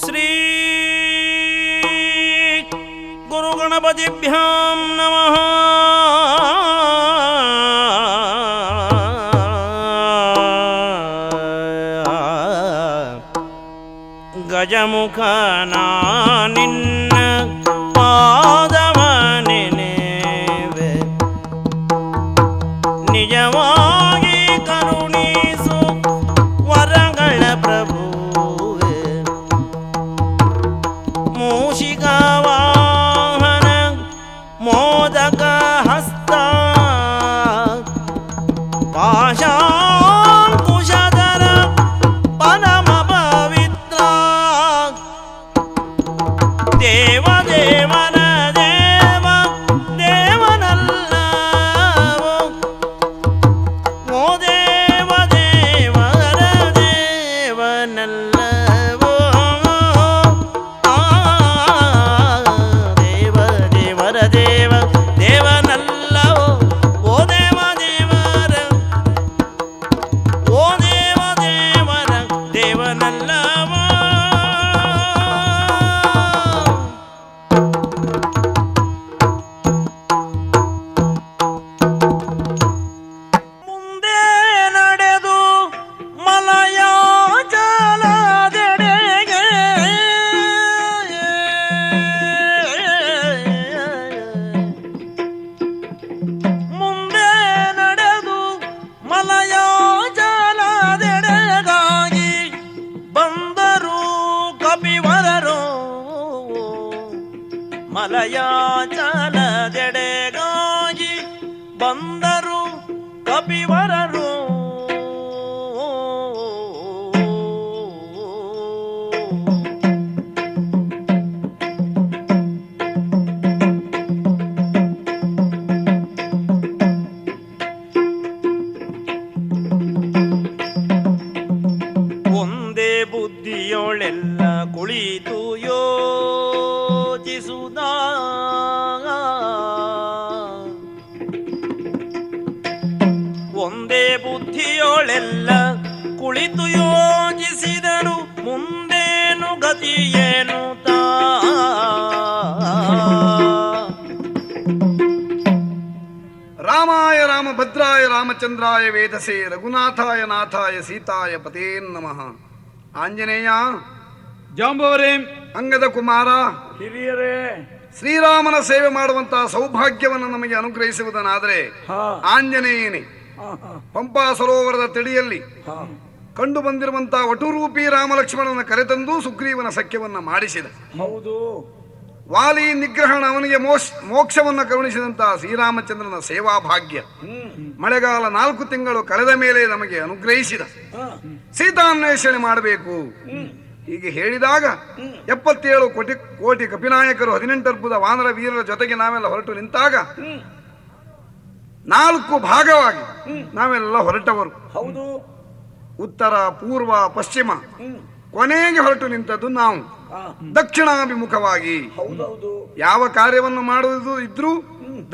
ಶ್ರೀ ಗುರುಗಣಪತಿಭ್ಯಾಂ ನಮಃ. ಗಜಮುಖನ ನಿನ್ನ ಪಾದವ ನೆನೆವೆ, ನಿಜವಾಗಿ ಕರುಣಿಸು ವರಗಳ ಪ್ರಭುವೆ. ಮೂಷಿಕ ವಾಹನ ಮೋದಕ ಹಸ್ತ ಪಾಶಾಂಕುಶಧರ ಪರಮ ಪವಿತ್ರ ದೇವ ದೇವನ ದೇವ ದೇವನಲ್ಲವೋ ಓ ದೇವ ದೇವರ ದೇವನಲ್ಲವೋ ಆ ದೇವ ದೇವರ ದೇವ ದೇವನಲ್ಲವೋ ಓ ದೇವ ದೇವರ ಓ ದೇವ ದೇವರ ದೇವನಲ್ಲವೋ. ಮುಂದೆ ನಡೆದು ಮಲಯ ಜಲದೆಡೆಗೆ ಮುಂದೆ ನಡೆದು ಮಲಯ ಜಲದೆಡೆಗಾಗಿ ಬಂದರು ಕಪಿವರರು. ಮಲಯ ಜಲದೆಡೆಗಾಗಿ ಬಂದರು ಕಪಿವರರು. ಒಂದೇ ಬುದ್ಧಿಯೊಳೆಲ್ಲ ಕುಳಿತು ಯೋಚಿಸುವುದ, ಒಂದೇ ಬುದ್ಧಿಯೊಳೆಲ್ಲ ಕುಳಿತು ಯೋಚಿಸಿದರು ಮುಂದೇನು ಗತಿಯೇನು ತಾ. ರಾಮಾಯ ರಾಮಭದ್ರಾಯ ರಾಮಚಂದ್ರಾಯ ವೇದಸೇ ರಘುನಾಥಾಯ ನಾಥಾಯ ಸೀತಾಯ ಪತೇ ನಮಃ. ಆಂಜನೇಯ, ಜಾಂಬವರೇ, ಅಂಗದ ಕುಮಾರ, ಹಿರಿಯರೇ, ಶ್ರೀರಾಮನ ಸೇವೆ ಮಾಡುವಂತಹ ಸೌಭಾಗ್ಯವನ್ನು ನಮಗೆ ಅನುಗ್ರಹಿಸುವುದನ್ನಾದರೆ ಆಂಜನೇಯನೇ ಪಂಪಾ ಸರೋವರದ ತಡಿಯಲ್ಲಿ ಕಂಡು ಬಂದಿರುವಂತಹ ವಟುರೂಪಿ ರಾಮಲಕ್ಷ್ಮಣನ ಕರೆತಂದು ಸುಗ್ರೀವನ ಸಖ್ಯವನ್ನ ಮಾಡಿಸಿದ. ಹೌದು, ವಾಲಿ ನಿಗ್ರಹಣ ಅವನಿಗೆ ಮೋಕ್ಷವನ್ನು ಕರುಣಿಸಿದಂತಹ ಶ್ರೀರಾಮಚಂದ್ರನ ಸೇವಾ ಭಾಗ್ಯ ಮಳೆಗಾಲ 4 ತಿಂಗಳು ಕಳೆದ ಮೇಲೆ ನಮಗೆ ಅನುಗ್ರಹಿಸಿದ. ಸೀತಾನ್ವೇಷಣೆ ಮಾಡಬೇಕು ಹೀಗೆ ಹೇಳಿದಾಗ 77 ಕೋಟಿ ಕಪಿನಾಯಕರು 18 ಅರ್ಬುದ ವಾನರ ವೀರರ ಜೊತೆಗೆ ನಾವೆಲ್ಲ ಹೊರಟು ನಿಂತಾಗ 4 ಭಾಗವಾಗಿ ನಾವೆಲ್ಲ ಹೊರಟವರು. ಹೌದು, ಉತ್ತರ, ಪೂರ್ವ, ಪಶ್ಚಿಮ, ಕೊನೆಗೆ ಹೊರಟು ನಿಂತದ್ದು ನಾವು ದಕ್ಷಿಣಾಭಿಮುಖವಾಗಿ. ಹೌದೌದು, ಯಾವ ಕಾರ್ಯವನ್ನು ಮಾಡುವುದು ಇದ್ರೂ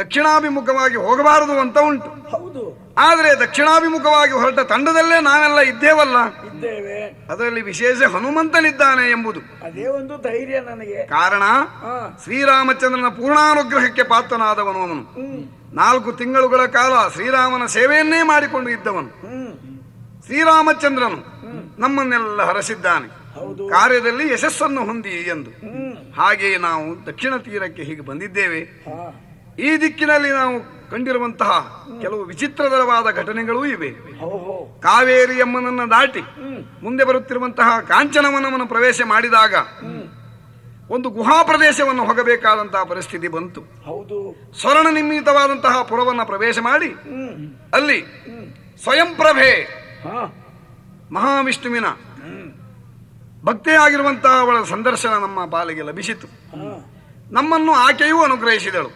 ದಕ್ಷಿಣಾಭಿಮುಖವಾಗಿ ಹೋಗಬಾರದು ಅಂತ ಉಂಟು. ಹೌದು, ಆದರೆ ದಕ್ಷಿಣಾಭಿಮುಖವಾಗಿ ಹೊರಟ ತಂಡದಲ್ಲೇ ನಾವೆಲ್ಲ ಇದ್ದೇವಲ್ಲ, ಇದ್ದೇವೆ. ಅದರಲ್ಲಿ ವಿಶೇಷ ಹನುಮಂತನಿದ್ದಾನೆ ಎಂಬುದು ಅದೇ ಒಂದು ಧೈರ್ಯ ನನಗೆ. ಕಾರಣ, ಶ್ರೀರಾಮಚಂದ್ರನ ಪೂರ್ಣಾನುಗ್ರಹಕ್ಕೆ ಪಾತ್ರನಾದವನು ಅವನು. 4 ತಿಂಗಳುಗಳ ಕಾಲ ಶ್ರೀರಾಮನ ಸೇವೆಯನ್ನೇ ಮಾಡಿಕೊಂಡು ಇದ್ದವನು. ಶ್ರೀರಾಮಚಂದ್ರನು ನಮ್ಮನ್ನೆಲ್ಲ ಹರಸಿದ್ದಾನೆ ಕಾರ್ಯದಲ್ಲಿ ಯಶಸ್ಸನ್ನು ಹೊಂದಿ ಎಂದು. ಹಾಗೆಯೇ ನಾವು ದಕ್ಷಿಣ ತೀರಕ್ಕೆ ಹೀಗೆ ಬಂದಿದ್ದೇವೆ. ಈ ದಿಕ್ಕಿನಲ್ಲಿ ನಾವು ಕಂಡಿರುವಂತಹ ಕೆಲವು ವಿಚಿತ್ರವಾದ ಘಟನೆಗಳೂ ಇವೆ. ಕಾವೇರಿ ಅಮ್ಮನನ್ನು ದಾಟಿ ಮುಂದೆ ಬರುತ್ತಿರುವಂತಹ ಕಾಂಚನವನವನ್ನು ಪ್ರವೇಶ ಮಾಡಿದಾಗ ಒಂದು ಗುಹಾ ಪ್ರದೇಶವನ್ನು ಹೋಗಬೇಕಾದಂತಹ ಪರಿಸ್ಥಿತಿ ಬಂತು. ಸ್ವರ್ಣ ನಿರ್ಮಿತವಾದಂತಹ ಪುರವನ್ನು ಪ್ರವೇಶ ಮಾಡಿ ಅಲ್ಲಿ ಸ್ವಯಂಪ್ರಭೆ ಮಹಾವಿಷ್ಣುವಿನ ಭಕ್ತಿಯಾಗಿರುವಂತಹ ಅವಳ ಸಂದರ್ಶನ ನಮ್ಮ ಪಾಲಿಗೆ ಲಭಿಸಿತು. ನಮ್ಮನ್ನು ಆಕೆಯೂ ಅನುಗ್ರಹಿಸಿದಳು.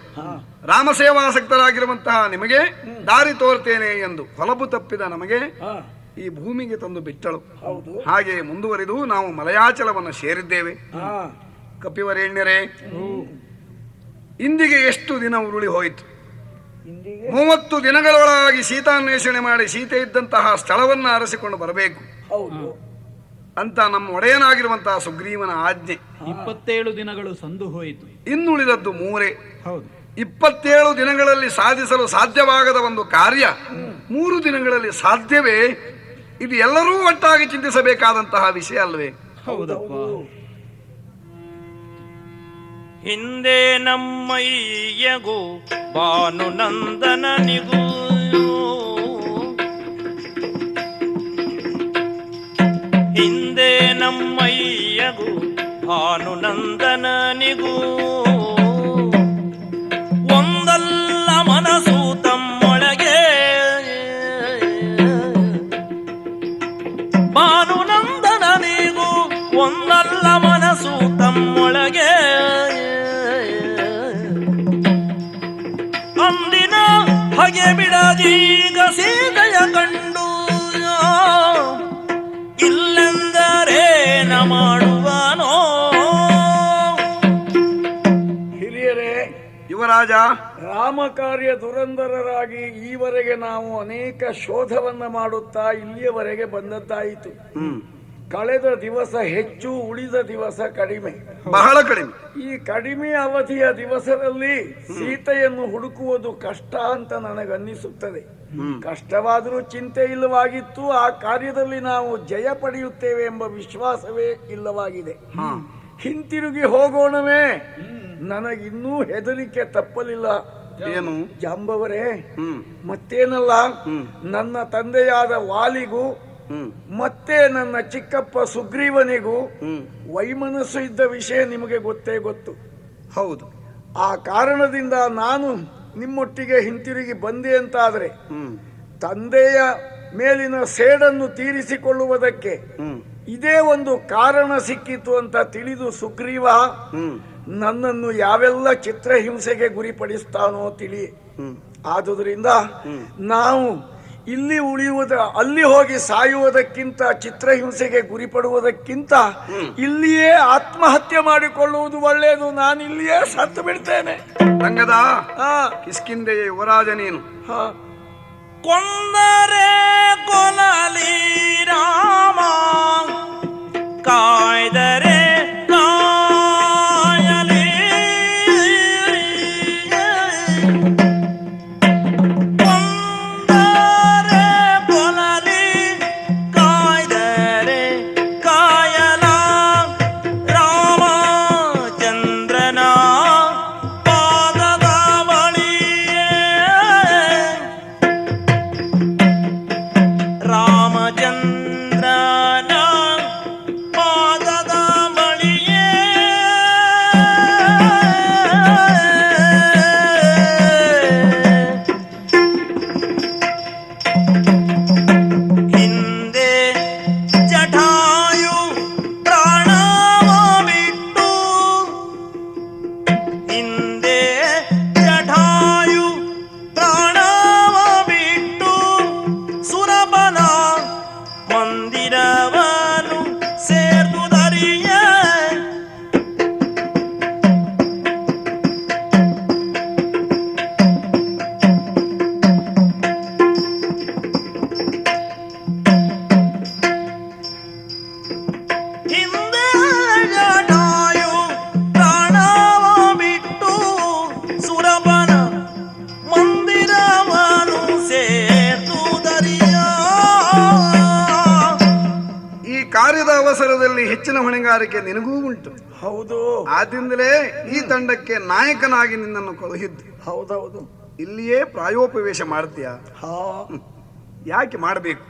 ರಾಮಸೇವಾಸಕ್ತರಾಗಿರುವಂತಹ ನಿಮಗೆ ದಾರಿ ತೋರ್ತೇನೆ ಎಂದು ಹೊಲಬು ತಪ್ಪಿದ ನಮಗೆ ಈ ಭೂಮಿಗೆ ತಂದು ಬಿಟ್ಟಳು. ಹಾಗೆ ಮುಂದುವರಿದು ನಾವು ಮಲಯಾಚಲವನ್ನು ಸೇರಿದ್ದೇವೆ. ಕಪಿವರೇಣ್ಯರೇ, ಇಂದಿಗೆ ಎಷ್ಟು ದಿನ ಉರುಳಿ ಹೋಯಿತು? 30 ದಿನಗಳೊಳಗಾಗಿ ಸೀತಾನ್ವೇಷಣೆ ಮಾಡಿ ಸೀತೆ ಇದ್ದಂತಹ ಸ್ಥಳವನ್ನು ಅರಸಿಕೊಂಡು ಬರಬೇಕು. ಅಂತ ನಮ್ಮ ಒಡೆಯನಾಗಿರುವಂತಹ ಸುಗ್ರೀವನ ಆಜ್ಞೆ. 27 ದಿನಗಳು ಸಂದು ಹೋಯಿತು. ಇನ್ನುಳಿದದ್ದು 3. ಹೌದು. 27 ದಿನಗಳಲ್ಲಿ ಸಾಧಿಸಲು ಸಾಧ್ಯವಾಗದ ಒಂದು ಕಾರ್ಯ 3 ದಿನಗಳಲ್ಲಿ ಸಾಧ್ಯವೇ? ಇದು ಎಲ್ಲರೂ ಒಟ್ಟಾಗಿ ಚಿಂತಿಸಬೇಕಾದಂತಹ ವಿಷಯ ಅಲ್ವೇ? ಹೌದಪ್ಪ. ಹಿಂದೆ ನಮ್ಮಯ್ಯಗೂ ಭಾನು ನಂದನನಿಗೂ ಹಿಂದೆ ನಮ್ಮಯ್ಯಗೂ ಭಾನು ನಂದನನಿಗೂ ಒಂದಲ್ಲ ಮನಸ್ಸು ತಮ್ಮೊಳಗೆ ಭಾನು ನಂದನನಿಗೂ ಒಂದಲ್ಲ ಮನಸ್ಸು ತಮ್ಮೊಳಗೆ ಅಂದಿನ ಹಗೆ ಬಿಡದೀಗ ಸೀತೆಯ ಕಂಡು ಇಲ್ಲೆಂದರೇನ ಮಾಡುವನೋ. ಹಿರಿಯರೇ, ಯುವರಾಜ, ರಾಮ ಕಾರ್ಯ ದುರಂಧರರಾಗಿ ಈವರೆಗೆ ನಾವು ಅನೇಕ ಶೋಧವನ್ನ ಮಾಡುತ್ತಾ ಇಲ್ಲಿಯವರೆಗೆ ಬಂದದ್ದಾಯಿತು. ಕಳೆದ ದಿವಸ ಹೆಚ್ಚು, ಉಳಿದ ದಿವಸ ಕಡಿಮೆ, ಬಹಳ ಕಡಿಮೆ. ಈ ಕಡಿಮೆ ಅವಧಿಯ ದಿವಸದಲ್ಲಿ ಸೀತೆಯನ್ನು ಹುಡುಕುವುದು ಕಷ್ಟ ಅಂತ ನನಗನ್ನಿಸುತ್ತದೆ. ಕಷ್ಟವಾದರೂ ಚಿಂತೆ ಇಲ್ಲವಾಗಿತ್ತು. ಆ ಕಾರ್ಯದಲ್ಲಿ ನಾವು ಜಯ ಪಡೆಯುತ್ತೇವೆ ಎಂಬ ವಿಶ್ವಾಸವೇ ಇಲ್ಲವಾಗಿದೆ. ಹಿಂತಿರುಗಿ ಹೋಗೋಣವೇ? ನನಗಿನ್ನೂ ಹೆದರಿಕೆ ತಪ್ಪಲಿಲ್ಲ. ಏನು ಜಾಂಬವರೇ, ಮತ್ತೇನಲ್ಲ, ನನ್ನ ತಂದೆಯಾದ ವಾಲಿಗೂ ಮತ್ತೆ ನನ್ನ ಚಿಕ್ಕಪ್ಪ ಸುಗ್ರೀವನಿಗೂ ವೈಮನಸ್ಸು ಇದ್ದ ವಿಷಯ ನಿಮಗೆ ಗೊತ್ತೇ ಗೊತ್ತು. ಹೌದು. ಆ ಕಾರಣದಿಂದ ನಾನು ನಿಮ್ಮೊಟ್ಟಿಗೆ ಹಿಂತಿರುಗಿ ಬಂದೆ ಅಂತಾದ್ರೆ ತಂದೆಯ ಮೇಲಿನ ಸೇಡನ್ನು ತೀರಿಸಿಕೊಳ್ಳುವುದಕ್ಕೆ ಇದೇ ಒಂದು ಕಾರಣ ಸಿಕ್ಕಿತು ಅಂತ ತಿಳಿದು ಸುಗ್ರೀವ ನನ್ನನ್ನು ಯಾವೆಲ್ಲ ಚಿತ್ರಹಿಂಸೆಗೆ ಗುರಿಪಡಿಸ್ತಾನೋ ತಿಳಿ. ಆದುದರಿಂದ ನಾವು ಇಲ್ಲಿ ಅಲ್ಲಿ ಹೋಗಿ ಸಾಯುವುದಕ್ಕಿಂತ, ಚಿತ್ರಹಿಂಸೆಗೆ ಗುರಿಪಡುವುದಕ್ಕಿಂತ ಇಲ್ಲಿಯೇ ಆತ್ಮಹತ್ಯೆ ಮಾಡಿಕೊಳ್ಳುವುದು ಒಳ್ಳೆಯದು. ನಾನು ಇಲ್ಲಿಯೇ ಸತ್ತು ಬಿಡ್ತೇನೆ. ರಂಗದ ಕಿಷ್ಕಿಂಧೆಯ ಯುವರಾಜ ನೀನು. ಕೊಂದರೆ ಕೊಲಲಿ ರಾಮ, ಕಾಯ್ದರೆ ಕಾಯಲಿ. ಕೊಂದರೆ ಕೊಲಲಿ, ಕಾಯ್ದರೆ ಕಾಯಲ. ರಾಮಚಂದ್ರನ ಪಾದದ ಬಳಿಯೇ, ರಾಮಚಂದ್ರನ ಪಾದದ ಬಳಿಯೇ ಹಿಂದೆ ಜಟಾಯು ಪ್ರಾಣವ ಬಿಟ್ಟು, ಹಿಂದೆ ಜಟಾಯು ಪ್ರಾಣವ ಬಿಟ್ಟು ಸುರಬನ ಮಂದಿರವನು ಸೇರ್ದುದರಿಯ. ಹಿಂದೆ ಜಟಾಯು ಪ್ರಾಣವ ಬಿಟ್ಟು ಸುರಬನ ಮಂದಿರವನು ಸೇರ್ದುದರಿಯ. ಈ ಕಾರ್ಯದ ಅವಸರದಲ್ಲಿ ಹೆಚ್ಚಿನ ಹೊಣೆಗಾರಿಕೆ ನಿನಗೂ ಉಂಟು. ಹೌದು, ಆದ್ರಿಂದಲೇ ಈ ತಂಡಕ್ಕೆ ನಾಯಕನಾಗಿ ನಿನ್ನನ್ನು ಕಳುಹಿದ್ದು. ಹೌದೌದು. ಇಲ್ಲಿಯೇ ಪ್ರಾಯೋಪವೇಶ ಮಾಡ್ತೀಯ? ಹಾ, ಯಾಕೆ ಮಾಡಬೇಕು?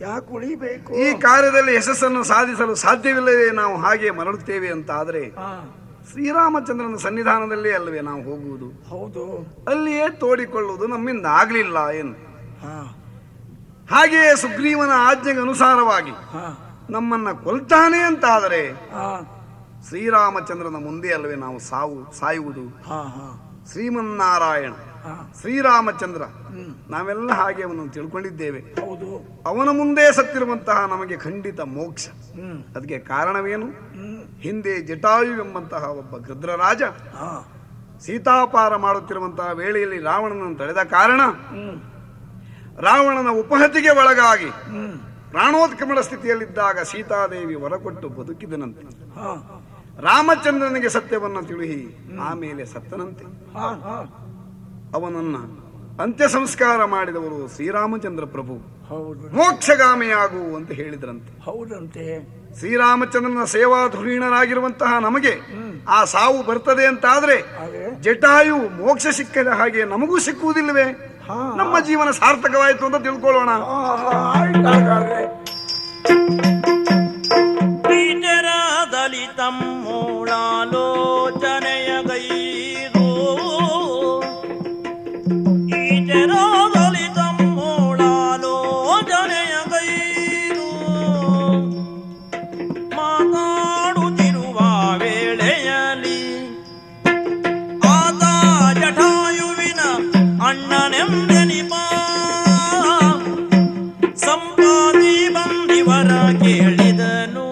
ಯಾಕೆ ಉಳಿಬೇಕು? ಈ ಕಾರ್ಯದಲ್ಲಿ ಯಶಸ್ಸನ್ನು ಸಾಧಿಸಲು ಸಾಧ್ಯವಿಲ್ಲದೆ ನಾವು ಹಾಗೆ ಮರಳುತ್ತೇವೆ ಅಂತ ಆದರೆ ಶ್ರೀರಾಮಚಂದ್ರನ ಸನ್ನಿಧಾನದಲ್ಲಿ ಅಲ್ಲವೇ ನಾವು ಹೋಗುವುದು? ಹೌದು. ಅಲ್ಲಿಯೇ ತೋಡಿಕೊಳ್ಳುವುದು ನಮ್ಮಿಂದ ಆಗ್ಲಿಲ್ಲ ಏನು? ಹಾಗೆಯೇ ಸುಗ್ರೀವನ ಆಜ್ಞೆಗೆ ಅನುಸಾರವಾಗಿ ನಮ್ಮನ್ನ ಕೊಲ್ತಾನೆ ಅಂತ ಆದರೆ ಶ್ರೀರಾಮಚಂದ್ರನ ಮುಂದೆ ಅಲ್ಲವೇ ನಾವು ಸಾಯುವುದು? ಶ್ರೀಮನ್ನಾರಾಯಣ ಶ್ರೀರಾಮಚಂದ್ರ ನಾವೆಲ್ಲ ಹಾಗೆ ಅವನನ್ನು ತಿಳ್ಕೊಂಡಿದ್ದೇವೆ. ಅವನ ಮುಂದೆ ಸತ್ತಿರುವಂತಹ ನಮಗೆ ಖಂಡಿತ ಮೋಕ್ಷ. ಅದಕ್ಕೆ ಕಾರಣವೇನು? ಹಿಂದೆ ಜಟಾಯು ಎಂಬಂತಹ ಒಬ್ಬ ಗೃಧ್ರರಾಜ ಸೀತಾಪಾರ ಮಾಡುತ್ತಿರುವಂತಹ ವೇಳೆಯಲ್ಲಿ ರಾವಣನನ್ನು ತಡೆದ ಕಾರಣ ರಾವಣನ ಉಪಹತಿಗೆ ಒಳಗಾಗಿ ಪ್ರಾಣೋತ್ಕ್ರಮಣ ಸ್ಥಿತಿಯಲ್ಲಿದ್ದಾಗ ಸೀತಾದೇವಿ ಹೊರಕೊಟ್ಟು ಬದುಕಿದನಂತೆ. ಹಾ ರಾಮಚಂದ್ರನಿಗೆ ಸತ್ಯವನ್ನು ತಿಳಿಹಿ ಆಮೇಲೆ ಸತ್ತನಂತೆ. ಹಾ ಹಾ ಅವನನ್ನ ಅಂತ್ಯ ಸಂಸ್ಕಾರ ಮಾಡಿದವರು ಶ್ರೀರಾಮಚಂದ್ರ ಪ್ರಭು. ಹೌದು ಮೋಕ್ಷಗಾಮಿಯಾಗು ಅಂತ ಹೇಳಿದ್ರಂತೆ. ಹೌದಂತೆ. ಶ್ರೀರಾಮಚಂದ್ರನ ಸೇವಾಧುರೀಣರಾಗಿರುವಂತಹ ನಮಗೆ ಆ ಸಾವು ಬರ್ತದೆ ಅಂತಾದ್ರೆ ಅದೇ ಜಟಾಯು ಮೋಕ್ಷ ಸಿಕ್ಕದ ಹಾಗೆ ನಮಗೂ ಸಿಕ್ಕುವುದಿಲ್ಲವೇ? ಹಾ. ನಮ್ಮ ಜೀವನ ಸಾರ್ಥಕವಾಯಿತು ಅಂತ ತಿಳ್ಕೊಳ್ಳೋಣ. ಆಯ್ತಾಗಾದ್ರೆ ಪೀಠರ ದಲಿತಂ ಮೂಳಾಲೋಚನೆಯ ಗೈದು ಈಟರ ದಲಿತಂ ಮೂಳಾಲೋಚನೆಯ ಗೈದು ಮಾತಾಡುತ್ತಿರುವ ವೇಳೆಯಲ್ಲಿ ಆತ ಜಟಾಯುವಿನ ಅಣ್ಣನೆಂದೆನಿಪ ಸಂಪಾದಿ ಬಂದಿವರ ಕೇಳಿದನು.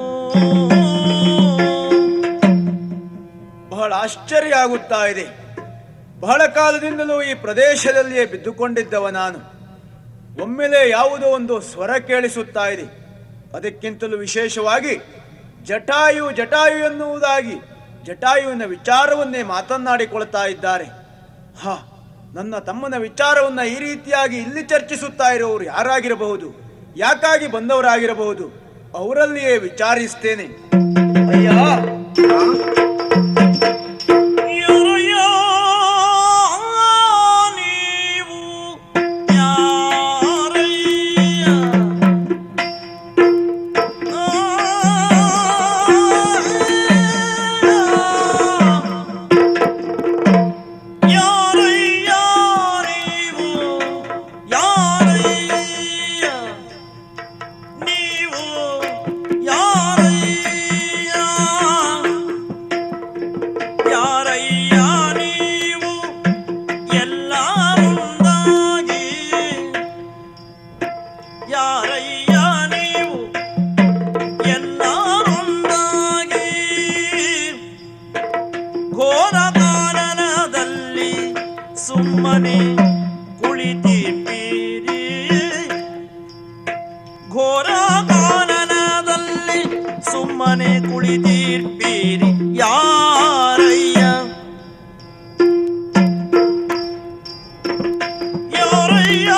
ಬಹಳ ಆಶ್ಚರ್ಯ ಆಗುತ್ತಾ ಇದೆ. ಬಹಳ ಕಾಲದಿಂದಲೂ ಈ ಪ್ರದೇಶದಲ್ಲಿಯೇ ಬಿದ್ದುಕೊಂಡಿದ್ದವ ನಾನು. ಒಮ್ಮೆಲೆ ಯಾವುದೋ ಒಂದು ಸ್ವರ ಕೇಳಿಸುತ್ತಾ ಇದೆ. ಅದಕ್ಕಿಂತಲೂ ವಿಶೇಷವಾಗಿ ಜಟಾಯು ಜಟಾಯು ಎನ್ನುವುದಾಗಿ ಜಟಾಯುವಿನ ವಿಚಾರವನ್ನೇ ಮಾತನಾಡಿಕೊಳ್ತಾ ಇದ್ದಾರೆ. ಹಾ, ನನ್ನ ತಮ್ಮನ ವಿಚಾರವನ್ನ ಈ ರೀತಿಯಾಗಿ ಇಲ್ಲಿ ಚರ್ಚಿಸುತ್ತಾ ಇರೋರು ಯಾರಾಗಿರಬಹುದು? ಯಾಕಾಗಿ ಬಂದವರಾಗಿರಬಹುದು? ಅವರಲ್ಲಿಯೇ ವಿಚಾರಿಸ್ತೇನೆ. ಅಯ್ಯ, ಯಾರಯ್ಯ ನೀವು ಯಾರಯ್ಯ? ಯಾರಯ್ಯ ನೀವು ಯಾರಯ್ಯ? ನೀವು ಯಾರಯ್ಯ? ಯಾರಯ್ಯ ನೀವು ಎಲ್ಲ ಒಂದಾಗಿ? ಯಾರಯ್ಯ ನೀವು ಎಲ್ಲ ಒಂದಾಗಿ? ಘೋರ ಕಾನನದಲ್ಲಿ ಸುಮ್ಮನೆ ಕುಳಿತಿದ್ದೀರಿ. ಘೋರ ಕಾನನದಲ್ಲಿ ಸುಮ್ಮನೆ ಕುಳಿತಿರ್ತೀರಿ. ಯಾರಯ್ಯ? ಯಾರಯ್ಯ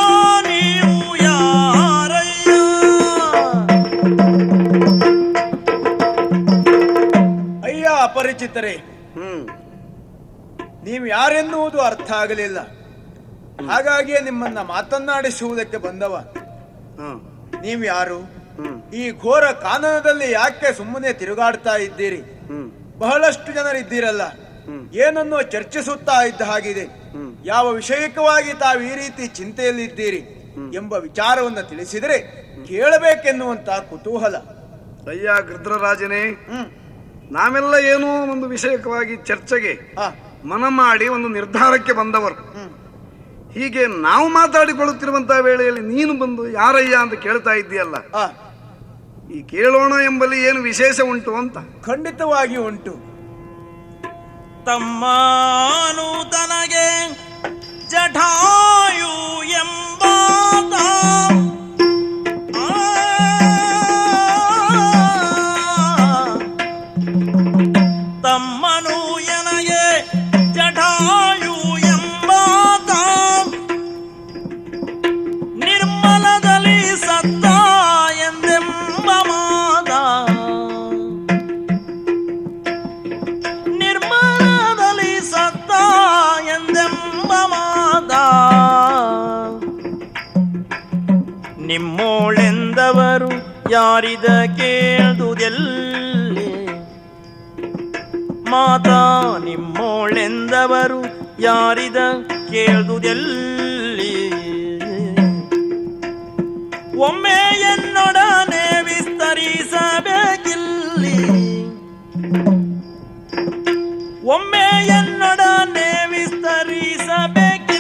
ನೀವು ಯಾರಯ್ಯ? ಅಯ್ಯ ಅಪರಿಚಿತರೇ, ನೀವು ಯಾರೆನ್ನುವುದು ಅರ್ಥ ಆಗಲಿಲ್ಲ. ಹಾಗಾಗಿಯೇ ನಿಮ್ಮನ್ನ ಮಾತನಾಡಿಸುವುದಕ್ಕೆ ಬಂದವ. ನೀವು ಯಾರು? ಈ ಘೋರ ಕಾನನದಲ್ಲಿ ಯಾಕೆ ಸುಮ್ಮನೆ ತಿರುಗಾಡ್ತಾ ಇದ್ದೀರಿ? ಬಹಳಷ್ಟು ಜನರಿದ್ದೀರಲ್ಲ, ಏನನ್ನೋ ಚರ್ಚಿಸುತ್ತಾ ಇದ್ದ ಹಾಗಿದೆ. ಯಾವ ವಿಷಯಕವಾಗಿ ತಾವು ಈ ರೀತಿ ಚಿಂತೆಯಲ್ಲಿದ್ದೀರಿ ಎಂಬ ವಿಚಾರವನ್ನು ತಿಳಿಸಿದರೆ ಕೇಳಬೇಕೆನ್ನುವಂತ ಕುತೂಹಲ. ಅಯ್ಯ ಗೃಧ್ರರಾಜನೇ, ನಾವೆಲ್ಲ ಏನೋ ಒಂದು ವಿಷಯಕವಾಗಿ ಚರ್ಚೆಗೆ ಆ, ಮನ ಮಾಡಿ ಒಂದು ನಿರ್ಧಾರಕ್ಕೆ ಬಂದವರು. ಹೀಗೆ ನಾವು ಮಾತಾಡಿಕೊಳ್ಳುತ್ತಿರುವಂತಹ ವೇಳೆಯಲ್ಲಿ ನೀನು ಬಂದು ಯಾರಯ್ಯ ಅಂತ ಕೇಳ್ತಾ ಇದ್ದೀಯಲ್ಲ, ಆ, ಈ ಕೇಳೋಣ ಎಂಬಲ್ಲಿ ಏನು ವಿಶೇಷ ಉಂಟು ಅಂತ. ಖಂಡಿತವಾಗಿ ಉಂಟು. ತಮ್ಮನು ತನಗೆ ಜಟಾಯು ಎಂಬಾತ ತಮ್ಮನು ಎನಗೆ ಜಟಾಯು ಎಂಬಾತ ನಿರ್ಮಲದಲ್ಲಿ ಸತ್ತ ಎಂದೆಂಬ ಮಾದ ನಿರ್ಮಲದಲ್ಲಿ ಸತ್ತ ಎಂದೆಂಬ ಮಾದ ನಿಮ್ಮೋಳೆಂದವರು ಯಾರಿದ ಕೇಳುವುದೆಲ್ಲಿ ಮಾತಾ ನಿಮ್ಮೋಳೆಂದವರು ಯಾರಿದ ಕೇಳುವುದೆಲ್ಲಿ ಒಮ್ಮೆ ಎನ್ನೊಡನೆ ವಿಸ್ತರಿಸಬೇಕಿಲ್ಲಿ ಒಮ್ಮೆ ಎನ್ನೊಡನೆ ವಿಸ್ತರಿಸಬೇಕಿಲ್ಲಿ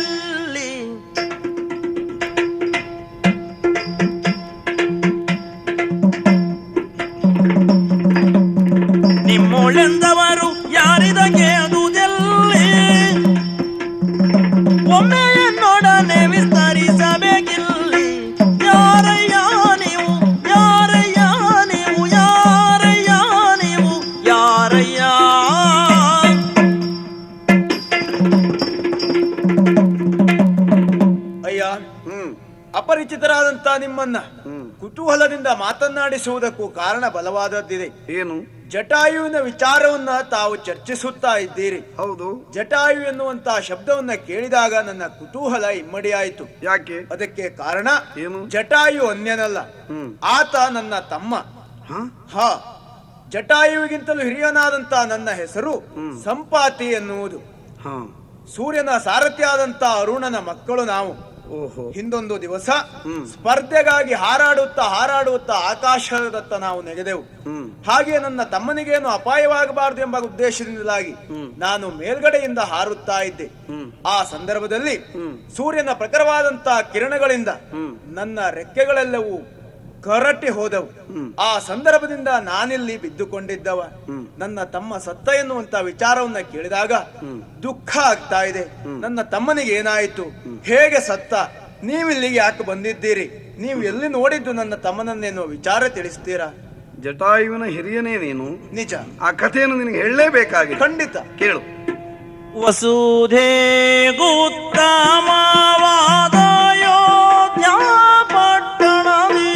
ನಿಮ್ಮೋಳೆಂದವರು ಯಾರಿದ ಕೇಳುವುದೆಲ್ಲಿ ಒಮ್ಮೆ ಎನ್ನೊಡನೆ ವಿಸ್ತರಿಸಬೇಕಿಲ್ಲಿ ಯಾರಯ್ಯ ನೀವು ನಿಮ್ಮನ್ನ ಕುತೂಹಲದಿಂದ ಮಾತನಾಡಿಸುವುದಕ್ಕೂ ಕಾರಣ ಬಲವಾದದ್ದಿದೆ. ಏನು? ಜಟಾಯುವಿನ ವಿಚಾರವನ್ನ ತಾವು ಚರ್ಚಿಸುತ್ತಾ ಇದ್ದೀರಿ. ಹೌದು. ಜಟಾಯು ಎನ್ನುವಂತಹ ಶಬ್ದವನ್ನ ಕೇಳಿದಾಗ ನನ್ನ ಕುತೂಹಲ ಇಮ್ಮಡಿಯಾಯಿತು. ಯಾಕೆ? ಅದಕ್ಕೆ ಕಾರಣ ಏನು? ಜಟಾಯು ಅನ್ಯನಲ್ಲ, ಆತ ನನ್ನ ತಮ್ಮ. ಹ ಜಟಾಯುವಿಗಿಂತಲೂ ಹಿರಿಯನಾದಂತ ನನ್ನ ಹೆಸರು ಸಂಪಾತಿ ಎನ್ನುವುದು. ಸೂರ್ಯನ ಸಾರಥಿಯಾದಂತ ಅರುಣನ ಮಕ್ಕಳು ನಾವು. ಹಿಂದೊಂದು ದಿವಸ ಸ್ಪರ್ಧೆಗಾಗಿ ಹಾರಾಡುತ್ತಾ ಆಕಾಶದತ್ತ ನಾವು ನೆಗೆದೆವು. ಹಾಗೆ ನನ್ನ ತಮ್ಮನಿಗೇನು ಅಪಾಯವಾಗಬಾರದು ಎಂಬ ಉದ್ದೇಶದಿಂದಾಗಿ ನಾನು ಮೇಲ್ಗಡೆಯಿಂದ ಹಾರುತ್ತಾ ಇದ್ದೆ. ಆ ಸಂದರ್ಭದಲ್ಲಿ ಸೂರ್ಯನ ಪ್ರಖರವಾದಂತಹ ಕಿರಣಗಳಿಂದ ನನ್ನ ರೆಕ್ಕೆಗಳೆಲ್ಲವೂ ಕರಟಿ ಹೋದವು. ಆ ಸಂದರ್ಭದಿಂದ ನಾನಿಲ್ಲಿ ಬಿದ್ದುಕೊಂಡಿದ್ದವ. ನನ್ನ ತಮ್ಮ ಸತ್ತ ಎನ್ನುವಂತ ವಿಚಾರವನ್ನ ಕೇಳಿದಾಗ ದುಃಖ ಆಗ್ತಾ ಇದೆ. ನನ್ನ ತಮ್ಮನಿಗೆ ಏನಾಯಿತು, ಹೇಗೆ ಸತ್ತ, ನೀವಿಲ್ಲಿಗೆ ಯಾಕೆ ಬಂದಿದ್ದೀರಿ, ನೀವು ಎಲ್ಲಿ ನೋಡಿದ್ದು ನನ್ನ ತಮ್ಮನನ್ನೆನ್ನುವ ವಿಚಾರ ತಿಳಿಸ್ತೀರಾ? ಜಟಾಯುವಿನ ಹಿರಿಯನೇ ನೀನು. ನಿಜ. ಆ ಕಥೆಯನ್ನು ನಿನಗೆ ಹೇಳಲೇಬೇಕಾಗಿದೆ. ಖಂಡಿತ ಕೇಳು. ವಸುಧೇ ಉತ್ತಮವಾದ ಯೋಧ್ಯ ಪಟ್ಟಣದಿ